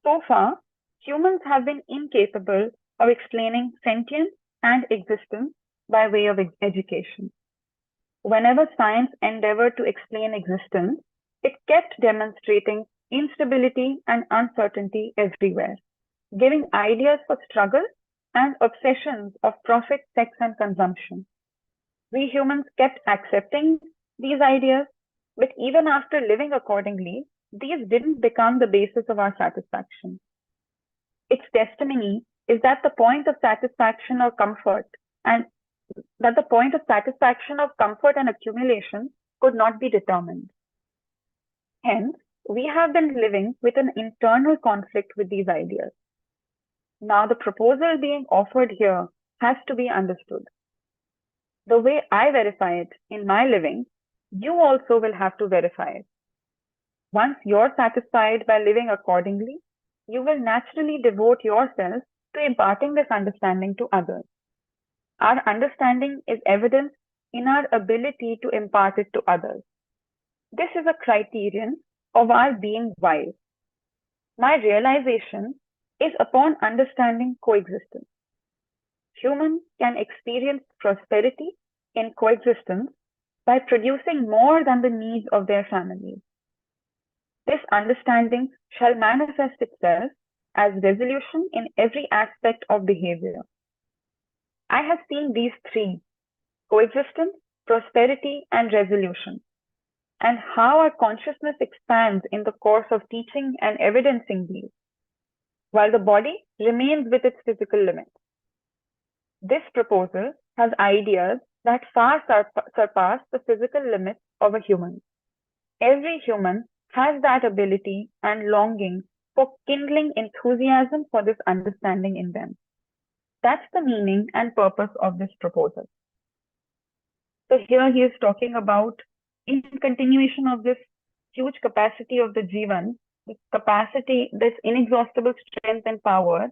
So far, humans have been incapable of explaining sentience and existence by way of education. Whenever science endeavored to explain existence, it kept demonstrating instability and uncertainty everywhere, giving ideas for struggle and obsessions of profit, sex, and consumption. We humans kept accepting these ideas, but even after living accordingly, these didn't become the basis of our satisfaction. Its testimony is that the point of satisfaction or comfort and that the point of satisfaction of comfort and accumulation could not be determined. Hence, we have been living with an internal conflict with these ideas. Now, the proposal being offered here has to be understood. The way I verify it in my living, you also will have to verify it. Once you're satisfied by living accordingly, you will naturally devote yourself to imparting this understanding to others. Our understanding is evident in our ability to impart it to others. This is a criterion of our being wise. My realization is upon understanding coexistence. Humans can experience prosperity in coexistence by producing more than the needs of their families. This understanding shall manifest itself as resolution in every aspect of behavior. I have seen these three, coexistence, prosperity, and resolution, and how our consciousness expands in the course of teaching and evidencing these, while the body remains with its physical limits. This proposal has ideas that far surpass the physical limits of a human. Every human has that ability and longing for kindling enthusiasm for this understanding in them. That's the meaning and purpose of this proposal. So here he is talking about, in continuation of this huge capacity of the Jeevan, this capacity, this inexhaustible strength and power,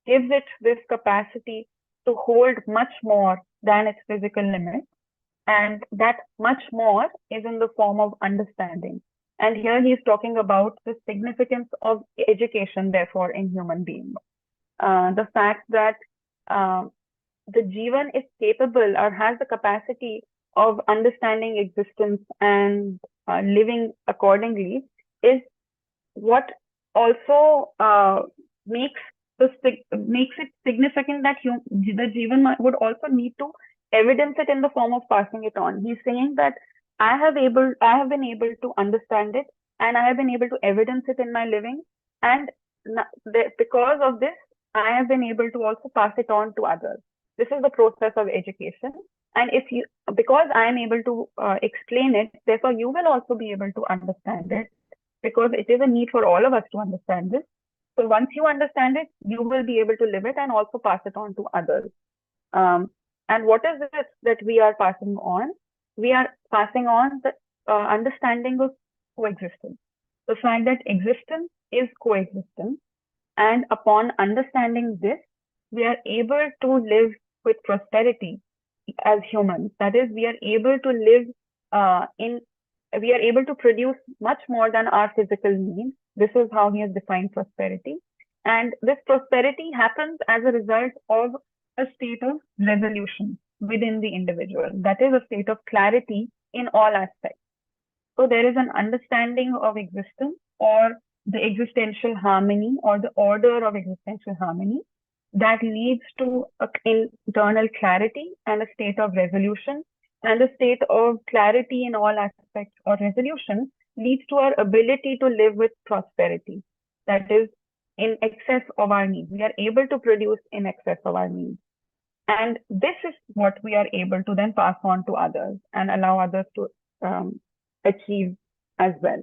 gives it this capacity to hold much more than its physical limits. And that much more is in the form of understanding. And here he is talking about the significance of education, therefore, in human beings. The fact that the Jeevan is capable or has the capacity of understanding existence and living accordingly is what also makes it significant that the Jeevan would also need to evidence it in the form of passing it on. He's saying that I have been able to understand it, and I have been able to evidence it in my living, and because of this, I have been able to also pass it on to others. This is the process of education, and because I am able to explain it, therefore you will also be able to understand it, because it is a need for all of us to understand this. So once you understand it, you will be able to live it and also pass it on to others. And what is this that we are passing on? We are passing on the understanding of coexistence. The fact that existence is coexistence. And upon understanding this, we are able to live with prosperity as humans. That is, we are able to live we are able to produce much more than our physical needs. This is how he has defined prosperity. And this prosperity happens as a result of a state of resolution within the individual. That is a state of clarity in all aspects. So there is an understanding of existence, or the existential harmony, or the order of existential harmony, that leads to an internal clarity and a state of resolution. And the state of clarity in all aspects or resolution leads to our ability to live with prosperity. That is, in excess of our needs. We are able to produce in excess of our needs. And this is what we are able to then pass on to others and allow others to achieve as well.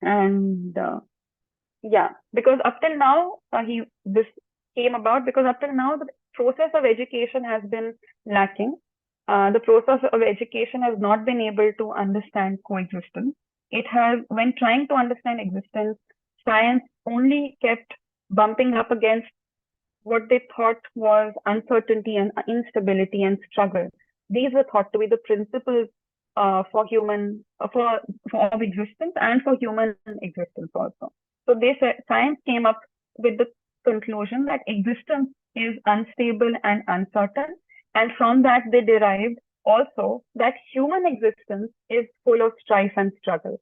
And because up till now, this came about because up till now, the process of education has been lacking. The process of education has not been able to understand coexistence. When trying to understand existence, science only kept bumping up against what they thought was uncertainty and instability and struggle. These were thought to be the principles for human for of existence and for human existence also. So they said science came up with the conclusion that existence is unstable and uncertain, and from that they derived also that human existence is full of strife and struggle.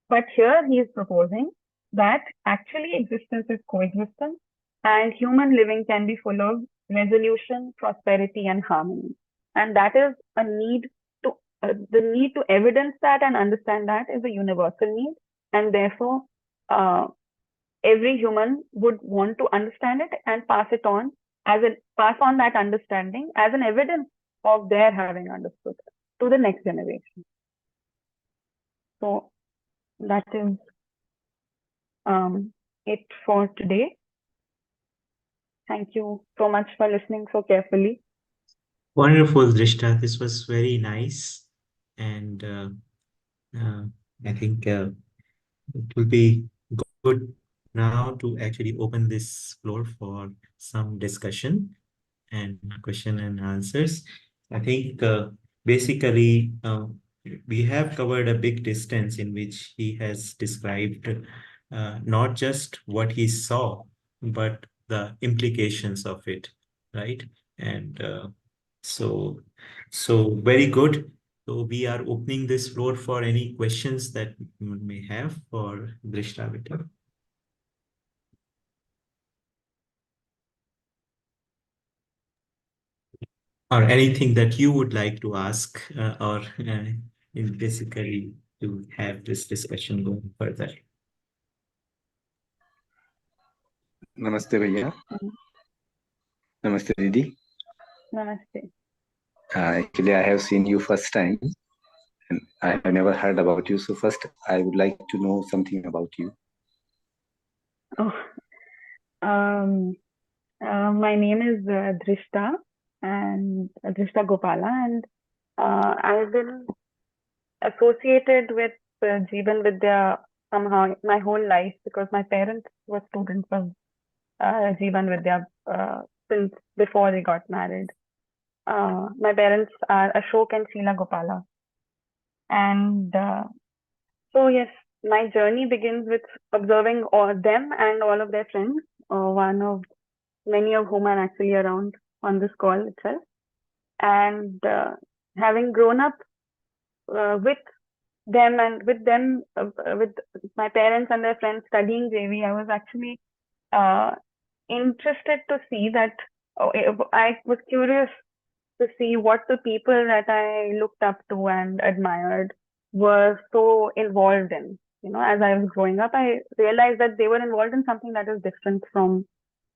But here he is proposing that actually existence is coexistence, and human living can be full of resolution, prosperity, and harmony. And that is a need to, the need to evidence that and understand that is a universal need. And therefore, uh, every human would want to understand it and pass on that understanding as an evidence of their having understood to the next generation. So that is it for today. Thank you so much for listening so carefully. Wonderful, Drishta. This was very nice. And I think it will be good now to actually open this floor for some discussion and question and answers. I think basically we have covered a big distance in which he has described not just what he saw, but the implications of it, right? And so, so very good. So we are opening this floor for any questions that you may have for Drishta Vidya. Or anything that you would like to ask or basically to have this discussion going further. Namaste, Bhaiya. Namaste, Didi. Namaste. Actually, I have seen you first time and I have never heard about you. So first, I would like to know something about you. Oh, my name is Drishta and Drishta Gopala, and I've been associated with Jeevan Vidya somehow my whole life because my parents were students of Jeevan Vidya since before they got married. My parents are Ashok and Sheila Gopala. And so, yes, my journey begins with observing all them and all of their friends, one of many of whom are actually around on this call itself. And having grown up with them and with my parents and their friends studying JV, I was actually interested to see that I was curious to see what the people that I looked up to and admired were so involved in. You know, as I was growing up, I realized that they were involved in something that is different from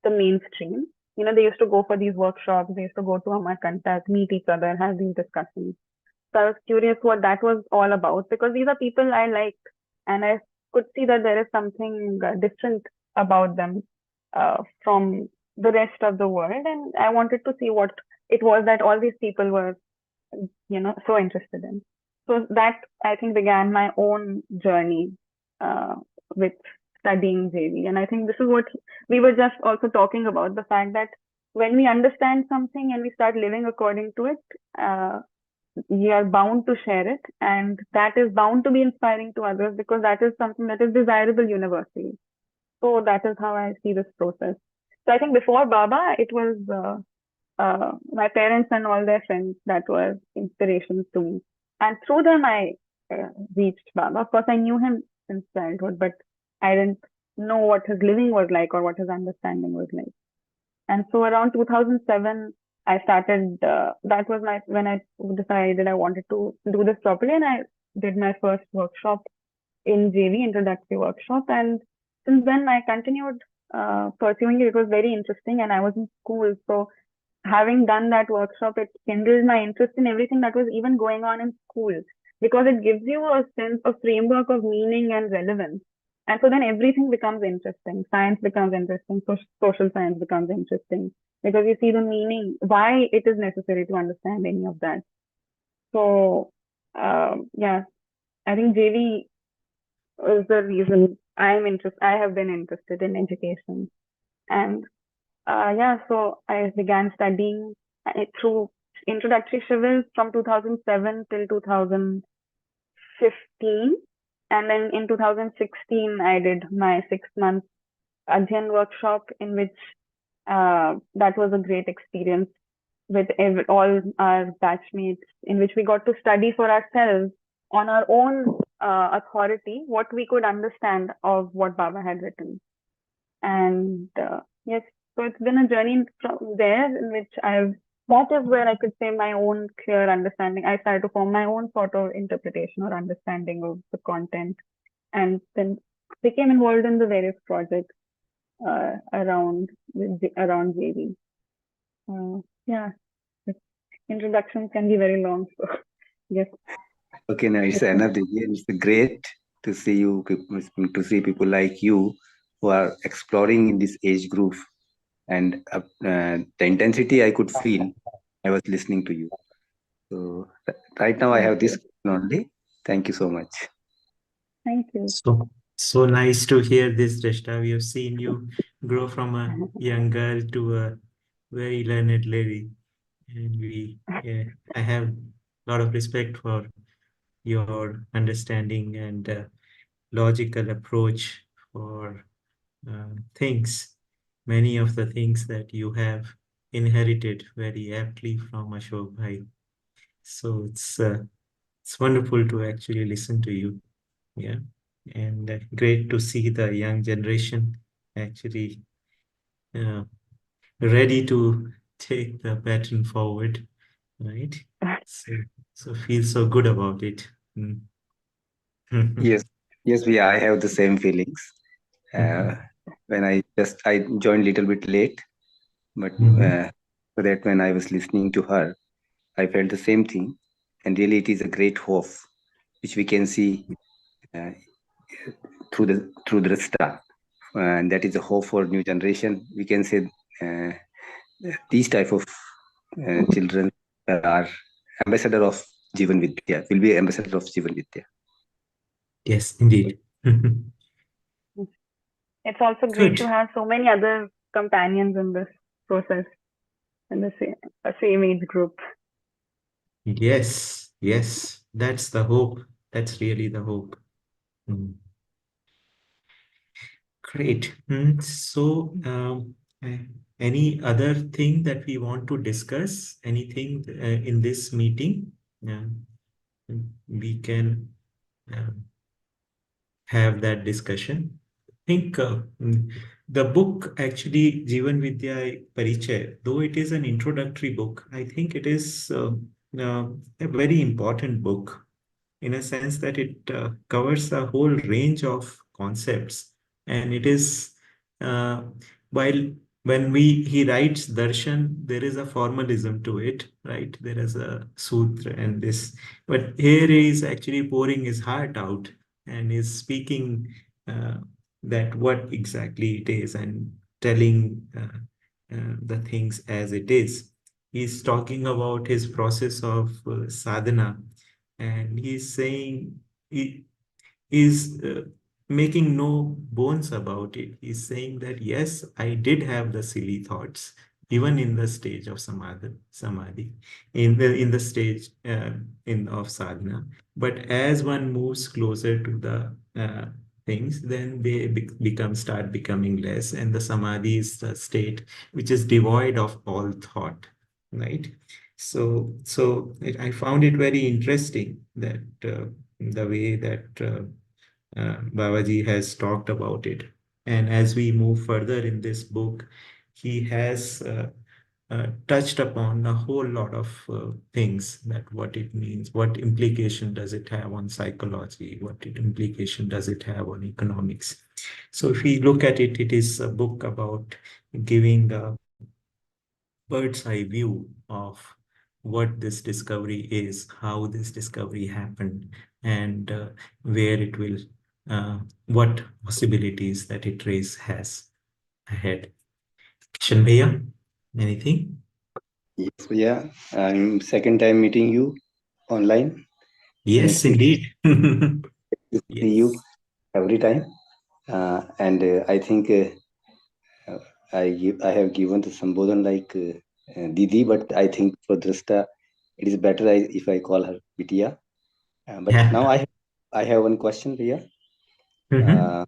the mainstream. You know, they used to go for these workshops, they used to go to Amarkantas, meet each other, have these discussions. So I was curious what that was all about because these are people I liked and I could see that there is something different about them from the rest of the world. And I wanted to see what it was that all these people were, you know, so interested in. So that I think began my own journey with studying JV. And I think this is what we were just also talking about, the fact that when we understand something and we start living according to it, we are bound to share it, and that is bound to be inspiring to others because that is something that is desirable universally. So that is how I see this process. So I think before Baba, it was my parents and all their friends that were inspirations to me. And through them, I reached Baba. Of course, I knew him since childhood, but I didn't know what his living was like or what his understanding was like. And so around 2007, I started, that was when I decided I wanted to do this properly. And I did my first workshop in JV, introductory workshop. And since then, I continued pursuing it. It was very interesting. And I was in school. So having done that workshop, it kindled my interest in everything that was even going on in school because it gives you a sense of framework of meaning and relevance. And so then everything becomes interesting. Science becomes interesting. Social science becomes interesting because you see the meaning, why it is necessary to understand any of that. So, yeah, I think JV is the reason I have been interested in education. And yeah, so I began studying it through introductory civils from 2007 till 2010. 2015. And then in 2016, I did my 6-month Adhyan workshop, in which that was a great experience with all our batchmates, in which we got to study for ourselves on our own authority what we could understand of what Baba had written. And yes, so it's been a journey from there in which that is where I could say my own clear understanding. I started to form my own sort of interpretation or understanding of the content, and then became involved in the various projects around JV. Yeah, introductions can be very long, so yes. Okay, now it's another year. It's great to see you, to see people like you who are exploring in this age group, and the intensity I could feel. I was listening to you. So right now I have this only. Thank you so much. Thank you. So nice to hear this, Drishta. We have seen you grow from a young girl to a very learned lady, and I have a lot of respect for your understanding and logical approach for things. Many of the things that you have inherited very aptly from Ashok Bhai. So it's wonderful to actually listen to you. Yeah, and great to see the young generation actually uh, ready to take the baton forward, right? So feel so good about it. Mm. Yes, yes, I have the same feelings. When I joined little bit late, but so that when I was listening to her, I felt the same thing, and really it is a great hope which we can see uh, through the star, and that is a hope for new generation. We can say uh, these type of children are ambassador of Jeevan Vidya, will be ambassador of Jeevan Vidya. Yes, indeed. It's also great to have so many other companions in this process, in the same age group. Yes, yes, that's the hope. That's really the hope. Great. So, any other thing that we want to discuss? Anything in this meeting? We can have that discussion. I think the book actually, Jeevan Vidya Parichaya, though it is an introductory book, I think it is a very important book in a sense that it covers a whole range of concepts, and it is uh, while when he writes darshan, there is a formalism to it, right? There is a sutra and this, but here he is actually pouring his heart out and is speaking uh, that what exactly it is and telling the things as it is. He's talking about his process of sadhana, and he's saying he is making no bones about it. He's saying that yes, I did have the silly thoughts even in the stage of samadhi, in the stage in of sadhana. But as one moves closer to the things, then they start becoming less, and the samadhi is the state which is devoid of all thought, right? So I found it very interesting that the way that Babaji has talked about it. And as we move further in this book, he has touched upon a whole lot of things, that what it means, what implication does it have on psychology, implication does it have on economics. So if we look at it, it is a book about giving a bird's eye view of what this discovery is, how this discovery happened, and where it will, what possibilities that it has ahead. Kishan Bhaiya, anything? Yes, yeah, I'm second time meeting you online. Yes, indeed. See you every time, and I think I have given the Sambodhan like Didi, but I think for Drishta, it is better if I call her Vidya. But now I have I have one question here. Mhm.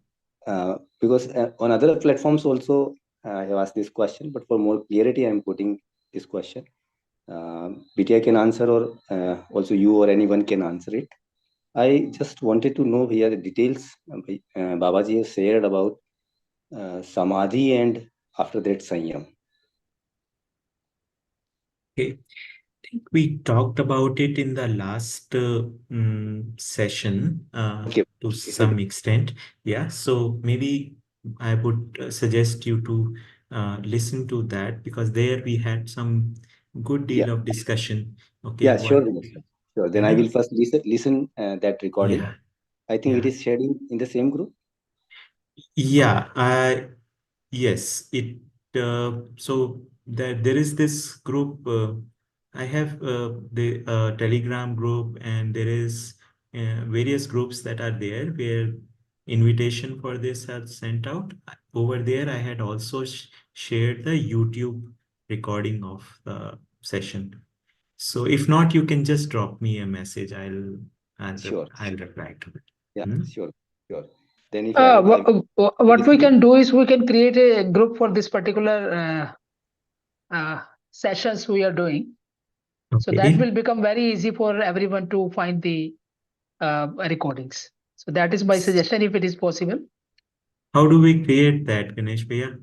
Because on other platforms also I have asked this question, but for more clarity, I am putting this question. Vidya can answer, or also you or anyone can answer it. I just wanted to know here the details Babaji has shared about Samadhi and after that Sanyam. Okay. I think we talked about it in the last session Okay. to some extent. Yeah, so maybe I would suggest you to listen to that, because there we had some good Yeah. deal of discussion. Okay, Yeah, sure. what? Sure. Then And I will then, first listen that recording. yeah, I think it yeah, is shared in the same group. yeah. Yes, it so there is this group. I have the Telegram group, and there is various groups that are there where invitation for this are sent out. Over there, I had also shared the YouTube recording of the session. So if not, you can just drop me a message. Sure. I'll reply to it. Yeah, Hmm? sure. Sure. Then if I What we listening. can do is we can create a group for this particular sessions we are doing. So that Okay. will become very easy for everyone to find the recordings. So that is my suggestion if it is possible. How do we create that, Ganesh Bhaiya?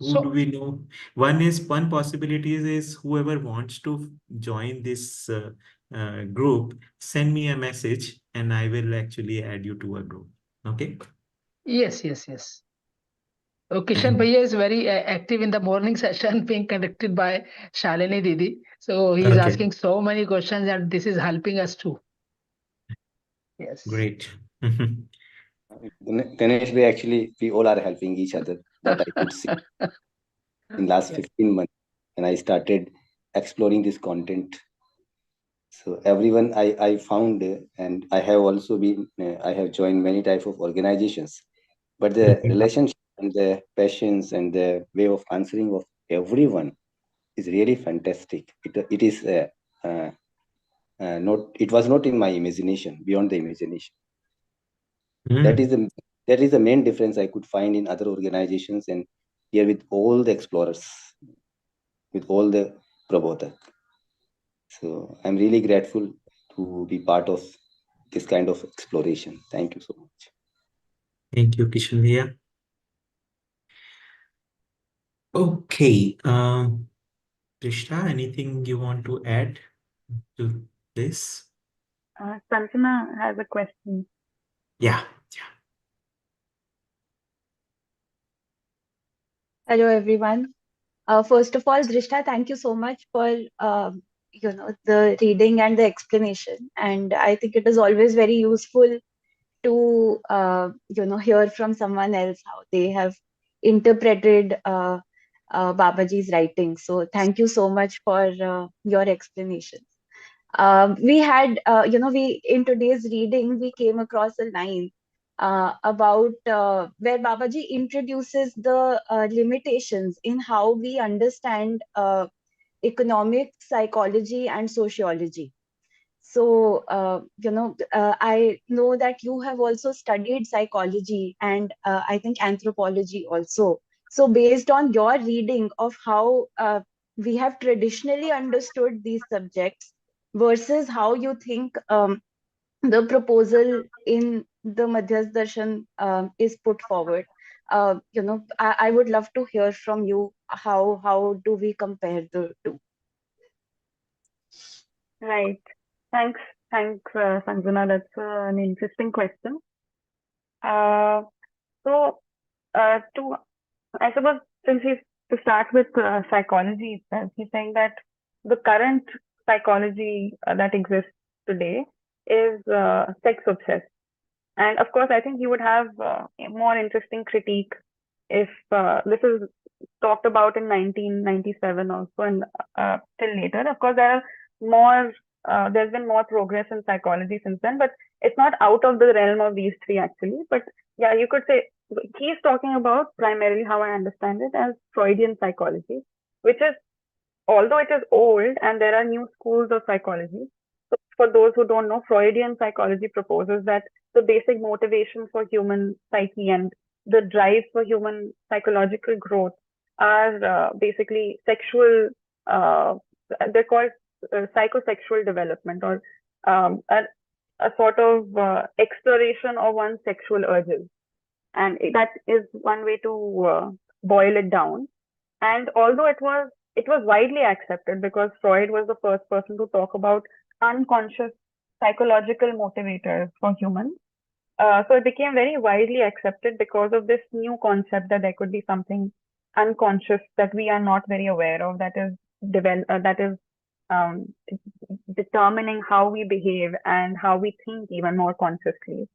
Who do So we know? One possibility is whoever wants to join this group, send me a message and I will actually add you to a group. Okay. yes. Kishan And Bhaiya is very active in the morning session being conducted by Shalini Didi. So he is okay, asking so many questions and this is helping us too. Yes. great. Ganesh, we actually we all are helping each other. That I could see in last Yeah. 15 months when I started exploring this content. So everyone I found, and I have also been, I have joined many type of organizations, but the relationship and the passions and the way of answering of everyone is really fantastic. It is not, it was not in my imagination, beyond the imagination. That Mm, is the main difference I could find in other organizations, and here with all the explorers, with all the Prabodhak. So I'm really grateful to be part of this kind of exploration. Thank you so much. Thank you, Kishan Bhaiya. Okay. Drishta, anything you want to add to this? Sanjana has a question. Yeah. Hello, everyone. First of all, Drishta, thank you so much for the reading and the explanation. And I think it is always very useful to hear from someone else how they have interpreted Babaji's writing. So thank you so much for your explanation. We had, we in today's reading, we came across a line about where Babaji introduces the limitations in how we understand economic psychology and sociology. So, I know that you have also studied psychology and I think anthropology also. So, based on your reading of how we have traditionally understood these subjects versus how you think the proposal in the Madhyasth Darshan is put forward, I would love to hear from you how do we compare the two? Right. Thanks, Sanjana. That's an interesting question. Uh, so, to I suppose since he's to start with psychology itself, he's saying that the current psychology that exists today is sex obsessed. And of course, I think he would have a more interesting critique if this is talked about in 1997 also and till later. Of course, there's been more progress in psychology since then, but it's not out of the realm of these three actually. But yeah, you could say he's talking about primarily how I understand it as Freudian psychology, which is, although it is old and there are new schools of psychology, so of for those who don't know, Freudian psychology proposes that the basic motivation for human psyche and the drive for human psychological growth are basically sexual, they're called psychosexual development, or a sort of exploration of one's sexual urges. And that is one way to boil it down. And although it was widely accepted because Freud was the first person to talk about unconscious psychological motivators for humans. So it became very widely accepted because of this new concept that there could be something unconscious that we are not very aware of, that is determining how we behave and how we think even more consciously.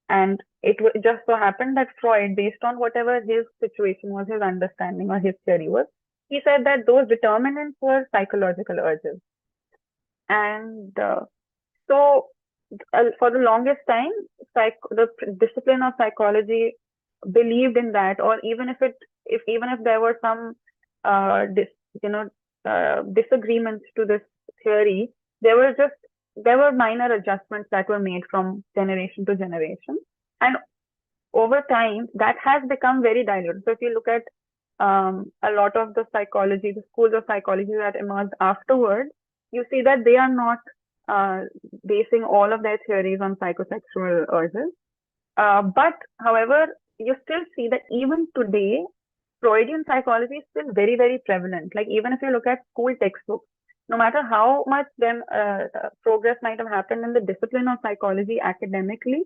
And it just so happened that Freud, based on whatever his situation was, his understanding or his theory was, he said that those determinants were psychological urges. And so for the longest time, the discipline of psychology believed in that, or even if there were some disagreements to this theory, there were minor adjustments that were made from generation to generation, and over time that has become very diluted. So if you look at a lot of the schools of psychology that emerged afterwards, you see that they are not basing all of their theories on psychosexual urges. But however, you still see that even today, Freudian psychology is still very, very prevalent. Like even if you look at school textbooks, no matter how much progress might have happened in the discipline of psychology academically,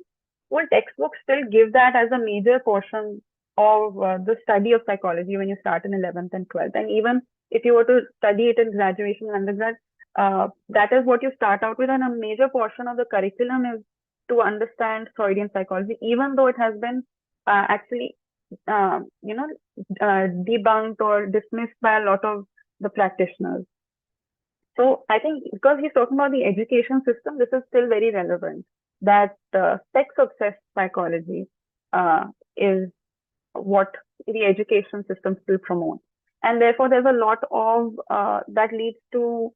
school textbooks still give that as a major portion of the study of psychology when you start in 11th and 12th. And even if you were to study it in graduation and undergrad, that is what you start out with, and a major portion of the curriculum is to understand Freudian psychology, even though it has been actually debunked or dismissed by a lot of the practitioners. So I think because he's talking about the education system, this is still very relevant, that sex-obsessed psychology is what the education system still promotes. And therefore, there's a lot of that leads to,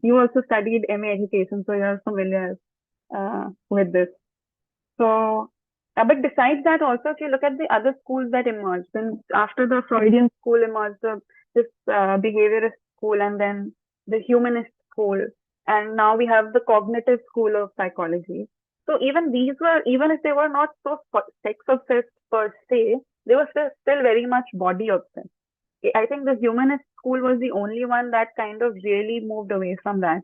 you also studied MA education, so you're familiar with this. So, but besides that, also, if you look at the other schools that emerged, then after the Freudian school emerged, this behaviorist school, and then the humanist school, and now we have the cognitive school of psychology. So even if they were not so sex obsessed per se, they were still very much body obsessed. I think the humanist school was the only one that kind of really moved away from that,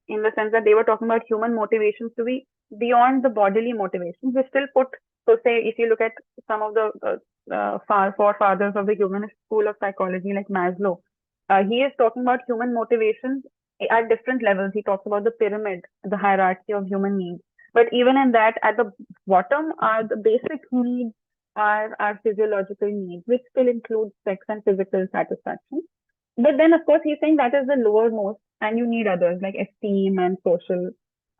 in the sense that they were talking about human motivations to be beyond the bodily motivations. They still put, so say if you look at some of the forefathers of the humanist school of psychology, like Maslow, he is talking about human motivations at different levels. He talks about the pyramid, the hierarchy of human needs. But even in that, at the bottom are the basic needs, are physiological needs, which still include sex and physical satisfaction. But then, of course, he's saying that is the lowermost, and you need others like esteem and social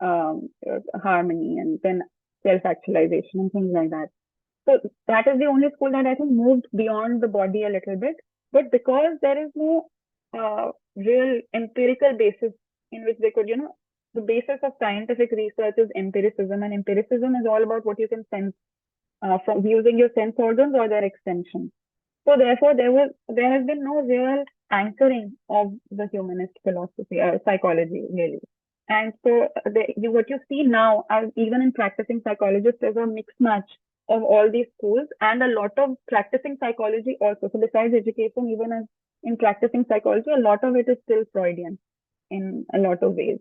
harmony, and then self-actualization and things like that. So that is the only school that I think moved beyond the body a little bit. But because there is no real empirical basis in which they could, the basis of scientific research is empiricism, and empiricism is all about what you can sense from using your sense organs or their extension. So therefore, there has been no real anchoring of the humanist philosophy or psychology, really. And so what you see now, even in practicing psychologists, is a mixed match of all these schools, and a lot of practicing psychology also. So besides education, even as in practicing psychology, a lot of it is still Freudian in a lot of ways.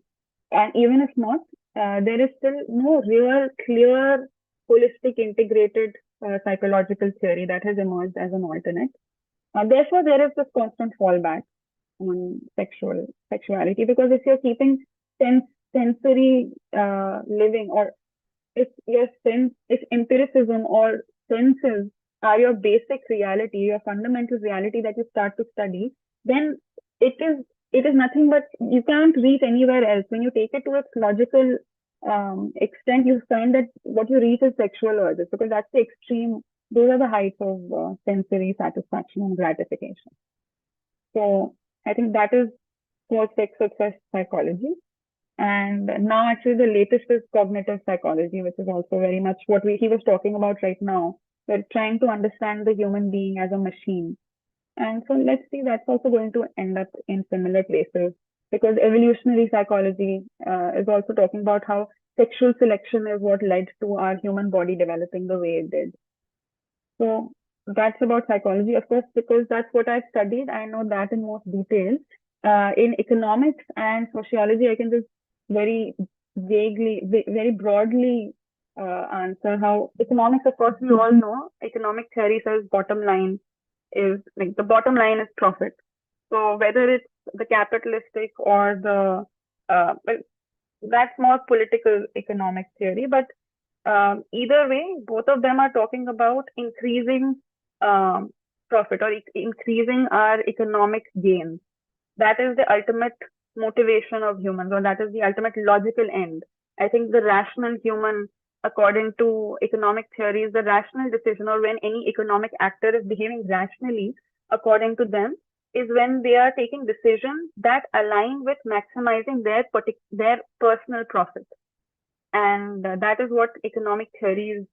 And even if not, there is still no real clear, holistic, integrated psychological theory that has emerged as an alternate. Therefore, there is this constant fallback on sexuality, because if you're keeping sensory living, or if empiricism or senses are your basic reality, your fundamental reality that you start to study, then it is nothing but, you can't reach anywhere else. When you take it to its logical extent, you find that what you reach is sexual urges, because that's the extreme, those are the heights of sensory satisfaction and gratification. So I think that is for sex-obsessed psychology. And now actually the latest is cognitive psychology, which is also very much what he was talking about right now. We're trying to understand the human being as a machine. And so let's see, that's also going to end up in similar places, because evolutionary psychology is also talking about how sexual selection is what led to our human body developing the way it did. So that's about psychology, of course, because that's what I've studied. I know that in most detail. In economics and sociology, I can just very vaguely, very broadly answer how economics, of course, we all know economic theory says bottom line is like the bottom line is profit. So whether it's the capitalistic or the well, that's more political economic theory, but either way, both of them are talking about increasing profit or increasing our economic gains. That is the ultimate motivation of humans, or that is the ultimate logical end. I think the rational human, according to economic theories, the rational decision, or when any economic actor is behaving rationally, according to them, is when they are taking decisions that align with maximizing their personal profit. And that is what economic theory is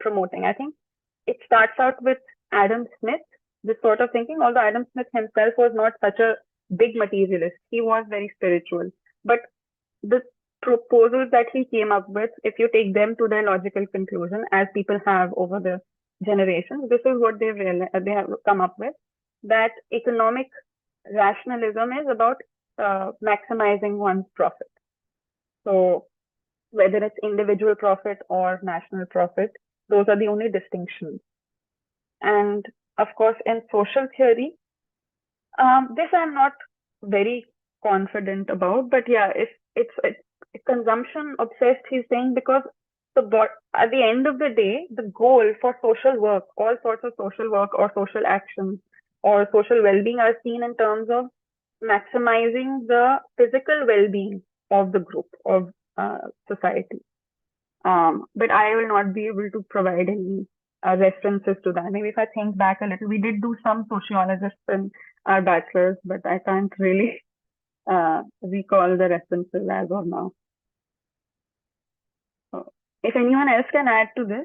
promoting. I think it starts out with Adam Smith, this sort of thinking, although Adam Smith himself was not such a big materialist. He was very spiritual. But the proposals that he came up with, if you take them to their logical conclusion, as people have over the generations, this is what they have come up with, that economic rationalism is about maximizing one's profit. So whether it's individual profit or national profit, those are the only distinctions. And of course, in social theory, this I'm not very confident about, but yeah, if it's consumption obsessed, he's saying, because at the end of the day, the goal for social work, all sorts of social work or social actions or social well-being are seen in terms of maximizing the physical well-being of the group of society. But I will not be able to provide any references to that. Maybe if I think back a little, we did do some sociologists in our bachelor's, but I can't really recall the references as of now. So if anyone else can add to this,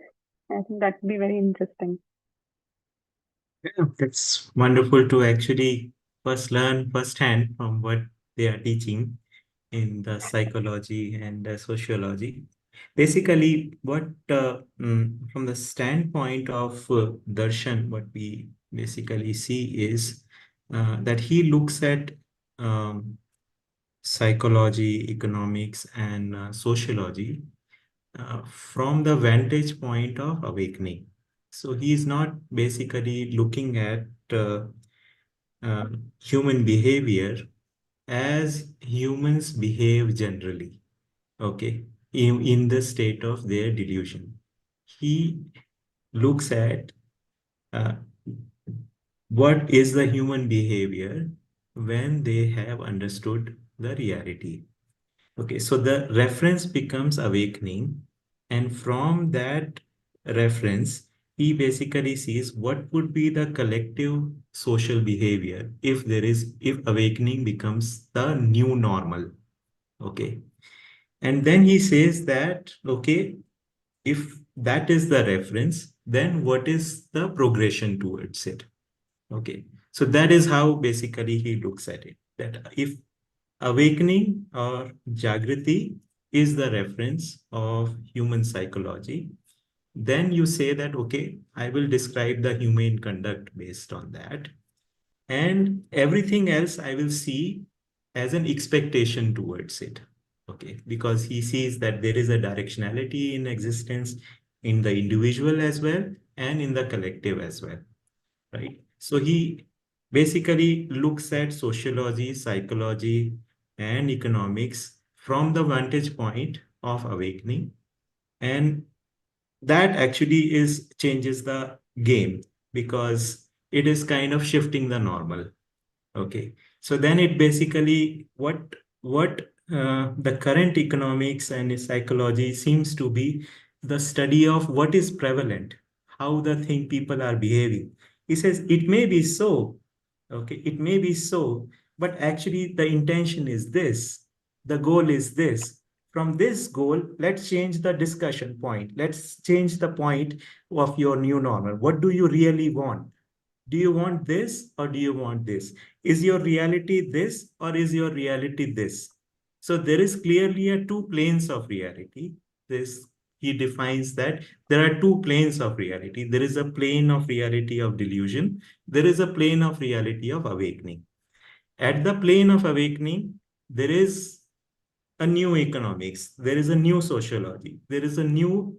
I think that would be very interesting. Yeah, that's wonderful to actually first learn firsthand from what they are teaching in the psychology and sociology. Basically, what from the standpoint of darshan, what we basically see is that he looks at psychology, economics, and sociology from the vantage point of awakening. So he is not basically looking at human behavior as humans behave generally, okay, in the state of their delusion. He looks at uh, what is the human behavior when they have understood the reality. Okay, so the reference becomes awakening, and from that reference, he basically sees what would be the collective social behavior if awakening becomes the new normal. Okay, and then he says that, okay, if that is the reference, then what is the progression towards it? Okay, so that is how basically he looks at it, that if awakening or Jagriti is the reference of human psychology, then you say that, okay, I will describe the humane conduct based on that. And everything else I will see as an expectation towards it. Okay, because he sees that there is a directionality in existence in the individual as well and in the collective as well, right? So he basically looks at sociology, psychology, and economics from the vantage point of awakening. And that actually changes the game, because it is kind of shifting the normal. Okay, so then it basically what the current economics and psychology seems to be the study of what is prevalent, how the thing people are behaving. He says it may be so, okay, it may be so, but actually the intention is this, the goal is this. From this goal, let's change the discussion point. Let's change the point of your new normal. What do you really want? Do you want this or do you want this? Is your reality this or is your reality this? So there is clearly a two planes of reality. This he defines that there are two planes of reality. There is a plane of reality of delusion. There is a plane of reality of awakening. At the plane of awakening, there is a new economics. There is a new sociology. There is a new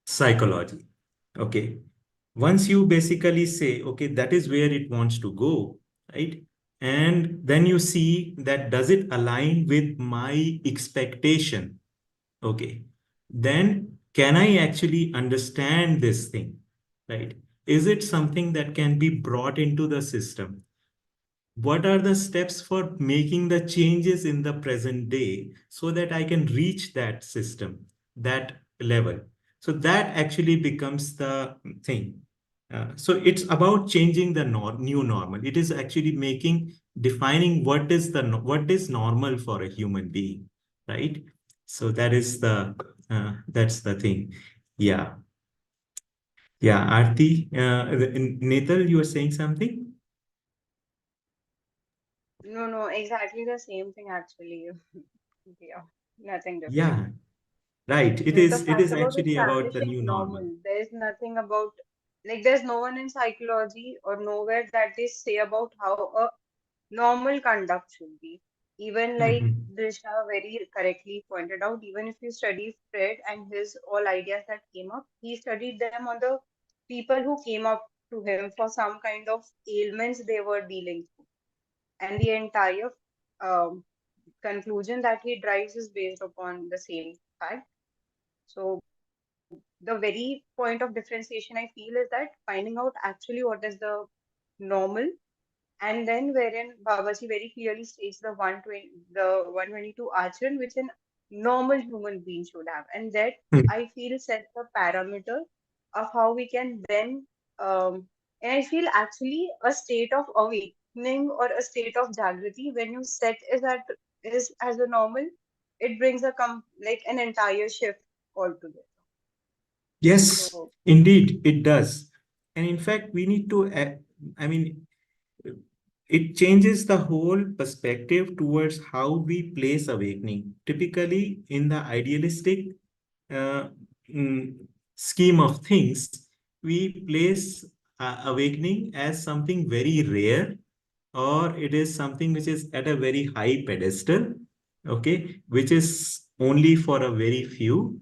psychology. Okay. Once you basically say, okay, that is where it wants to go, right? And then you see that does it align with my expectation? Okay. Then can I actually understand this thing, right? Is it something that can be brought into the system? What are the steps for making the changes in the present day so that I can reach that system, that level? So that actually becomes the thing. So it's about changing the new normal. It is actually defining what is normal for a human being, right? So that's the thing. Yeah. Yeah, Aarti, Netal, you were saying something? No, exactly the same thing actually. Yeah, nothing different. Yeah, right. It Like the is it fact is about actually about the establishing new normal. normal, there's nothing about, like, there's no one in psychology or nowhere that they say about how a normal conduct should be. Even like Mhm. Drishta very correctly pointed out, even if you study Fred and his all ideas that came up, he studied them on the people who came up to him for some kind of ailments they were dealing with. And the entire um, conclusion that he drives is based upon the same fact. So the very point of differentiation I feel is that finding out actually what is the normal, and then wherein Babaji very clearly states the 122 acharan which a normal human being should have, and that I feel sets the parameter of how we can then and I feel actually a state of awakening or a state of jagrati when you set is as a normal, it brings like an entire shift altogether. Yes, So indeed, it does. And in fact, we need to, I mean, it changes the whole perspective towards how we place awakening. Typically, in the idealistic uh, mm, scheme of things, we place awakening as something very rare, or it is something which is at a very high pedestal, okay, which is only for a very few,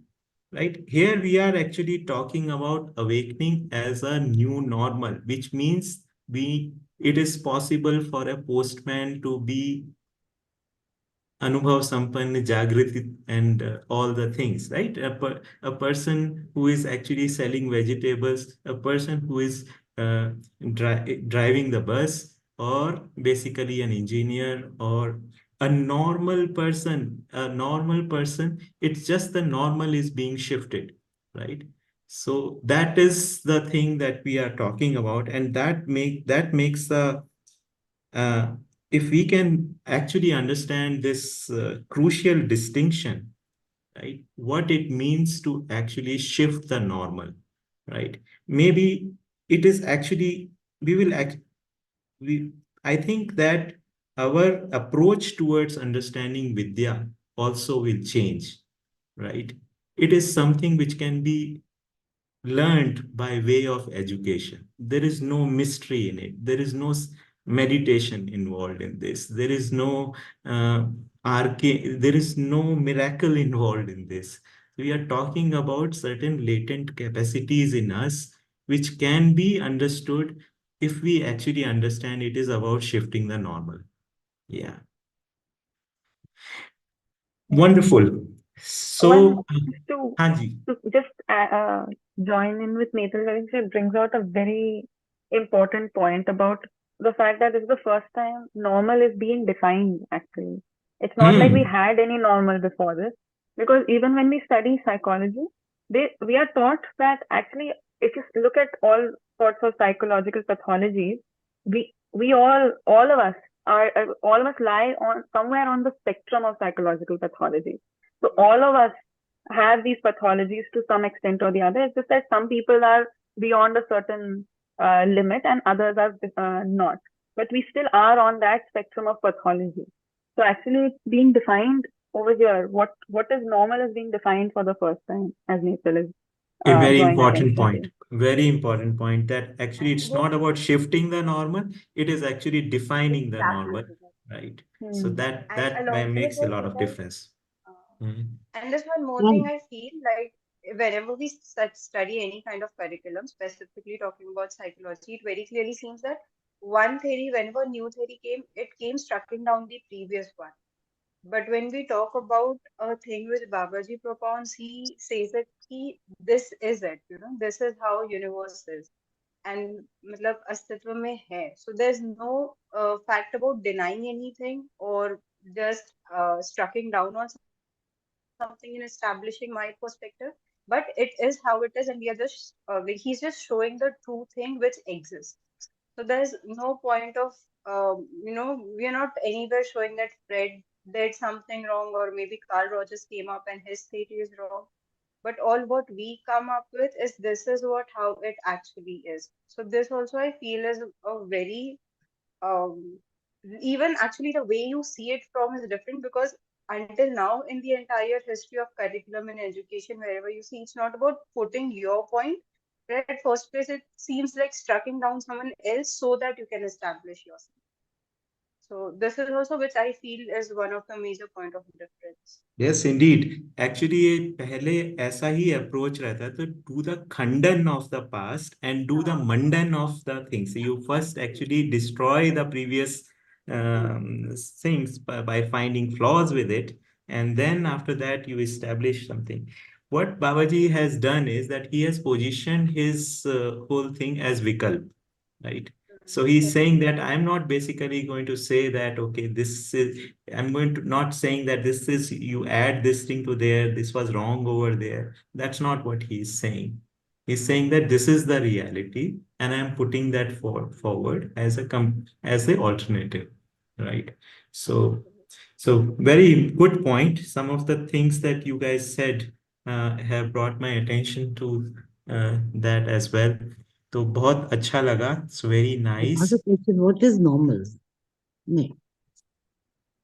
right? Here we are actually talking about awakening as a new normal, which means it is possible for a postman to be Anubhav Sampann, Jagriti, and all the things, right? A person who is actually selling vegetables, a person who is uh, driving the bus, or basically an engineer, or a normal person, it's just the normal is being shifted, right? So that is the thing that we are talking about, and that makes the uh, if we can actually understand this crucial distinction, right, what it means to actually shift the normal, right? Maybe it is actually, we will act, we, I think that our approach towards understanding Vidya also will change, right? It is something which can be learned by way of education. There is no mystery in it. There is no meditation involved in this. There is no there is no miracle involved in this. We are talking about certain latent capacities in us which can be understood if we actually understand it is about shifting the normal. Yeah. Wonderful. One So, Hanji. to just join in with Netal, I think it brings out a very important point about the fact that this is the first time normal is being defined, actually. It's not like we Hmm. had any normal before this, because even when we study psychology, we are taught that actually, if you look at all sorts of psychological pathologies, we all of us all of us lie on somewhere on the spectrum of psychological pathology. So all of us have these pathologies to some extent or the other. It's just that some people are beyond a certain limit and others are not. But we still are on that spectrum of pathology. So actually, it's being defined over here. What is normal is being defined for the first time, as Netal is A very drawing important attention point. to. Very important point that actually it's What not about shifting the normal, it is actually defining the normal, exactly? right? So Hmm. that And along with makes a it, lot what of I difference. uh, Mhm. and there's one more thing And I feel like whenever we study any kind of curriculum, specifically talking about psychology, it very clearly seems that one theory, whenever new theory came, it came striking down the previous one. But when we talk about a thing which Babaji propounds, he says that this is it, this is how universe is. And मतलब अस्तित्व में है. So there's no fact about denying anything or just striking down on something and establishing my perspective. But it is how it is, and we are just like he's just showing the true thing which exists. So there's no point of we are not anywhere showing that Fred did something wrong or maybe Carl Rogers came up and his theory is wrong. But all what we come up with is this is what how it actually is. So this also I feel is a very um, even actually the way you see it from is different because until now in the entire history of curriculum and education wherever you see it's not about putting your point right at first place. It seems like striking down someone else so that you can establish yourself. So this is also which I feel is one of the major point of difference. Yes, indeed. Actually, ये पहले ऐसा ही approach रहता है तो do the खंडन of the past and do the हाँ, मंडन of the things. So you first actually destroy the previous things by finding flaws with it, and then after that you establish something. What Babaji has done is that he has positioned his whole thing as vikalp, right? So he's correct. saying that I'm not basically going to say that, okay, this is, I'm going to not saying that this is, you add this thing to there, this was wrong over there. That's not what he's saying. He's saying that this is the reality and I'm putting that forward as as the alternative, right? So, so very good point. Some of the things that you guys said have brought my attention to that as well. तो बहुत अच्छा लगा. It's very nice. another question, what is normal? No.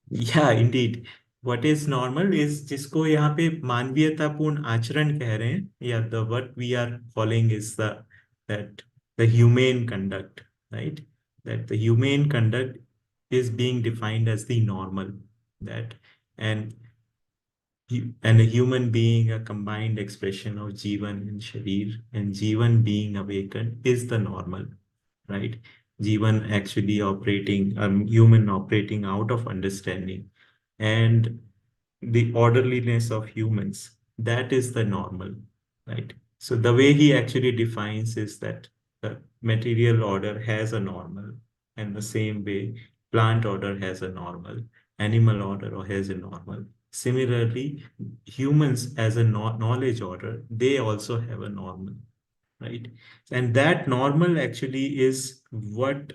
Yeah, indeed. What is normal is जिसको यहाँ पे मानवीयतापूर्ण आचरण कह रहे हैं, या the what we are calling is that the humane conduct, right? That the humane conduct is being defined as the normal, that and and a human being a combined expression of Jeevan and Sharir, and Jeevan being awakened is the normal, right? Jeevan actually operating, human operating out of understanding, and the orderliness of humans, that is the normal, right? So the way he actually defines is that the material order has a normal, and the same way plant order has a normal, animal order has a normal. Similarly, humans as a knowledge order, they also have a normal, right? And that normal actually is what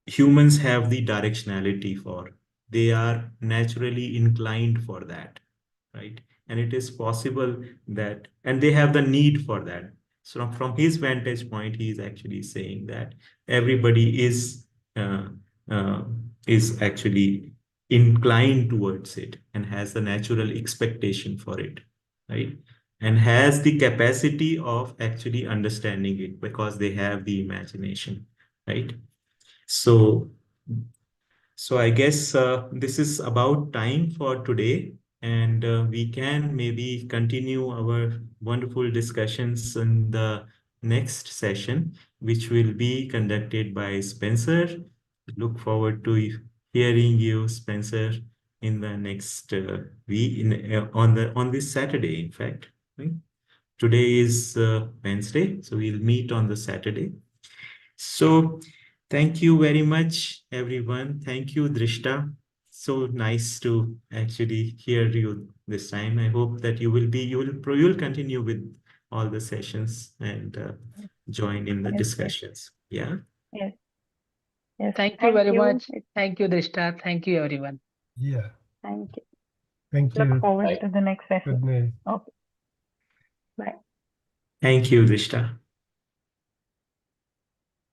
humans have the directionality for. They are naturally inclined for that, right? And it is possible that, and they have the need for that. So from his vantage point, he is actually saying that everybody uh, uh, is actually inclined towards it and has the natural expectation for it, right? And has the capacity of actually understanding it because they have the imagination, right? So, so I guess this is about time for today, and we can maybe continue our wonderful discussions in the next session, which will be conducted by Spencer. Look forward to hearing you, Spencer, in the next week, on this Saturday, in fact. Right? Today is Wednesday, so we'll meet on the Saturday. So thank you very much, everyone. Thank you, Drishta. So nice to actually hear you this time. I hope that you'll continue with all the sessions and join in the Yes, yes, discussions. Yeah. yes. Yes. Thank you very much. It- Thank you, Drishta. Thank you, everyone. Yeah. Thank you. Thank Look you. forward Bye. to the next session. Good night. Okay. Bye. Thank you, Drishta.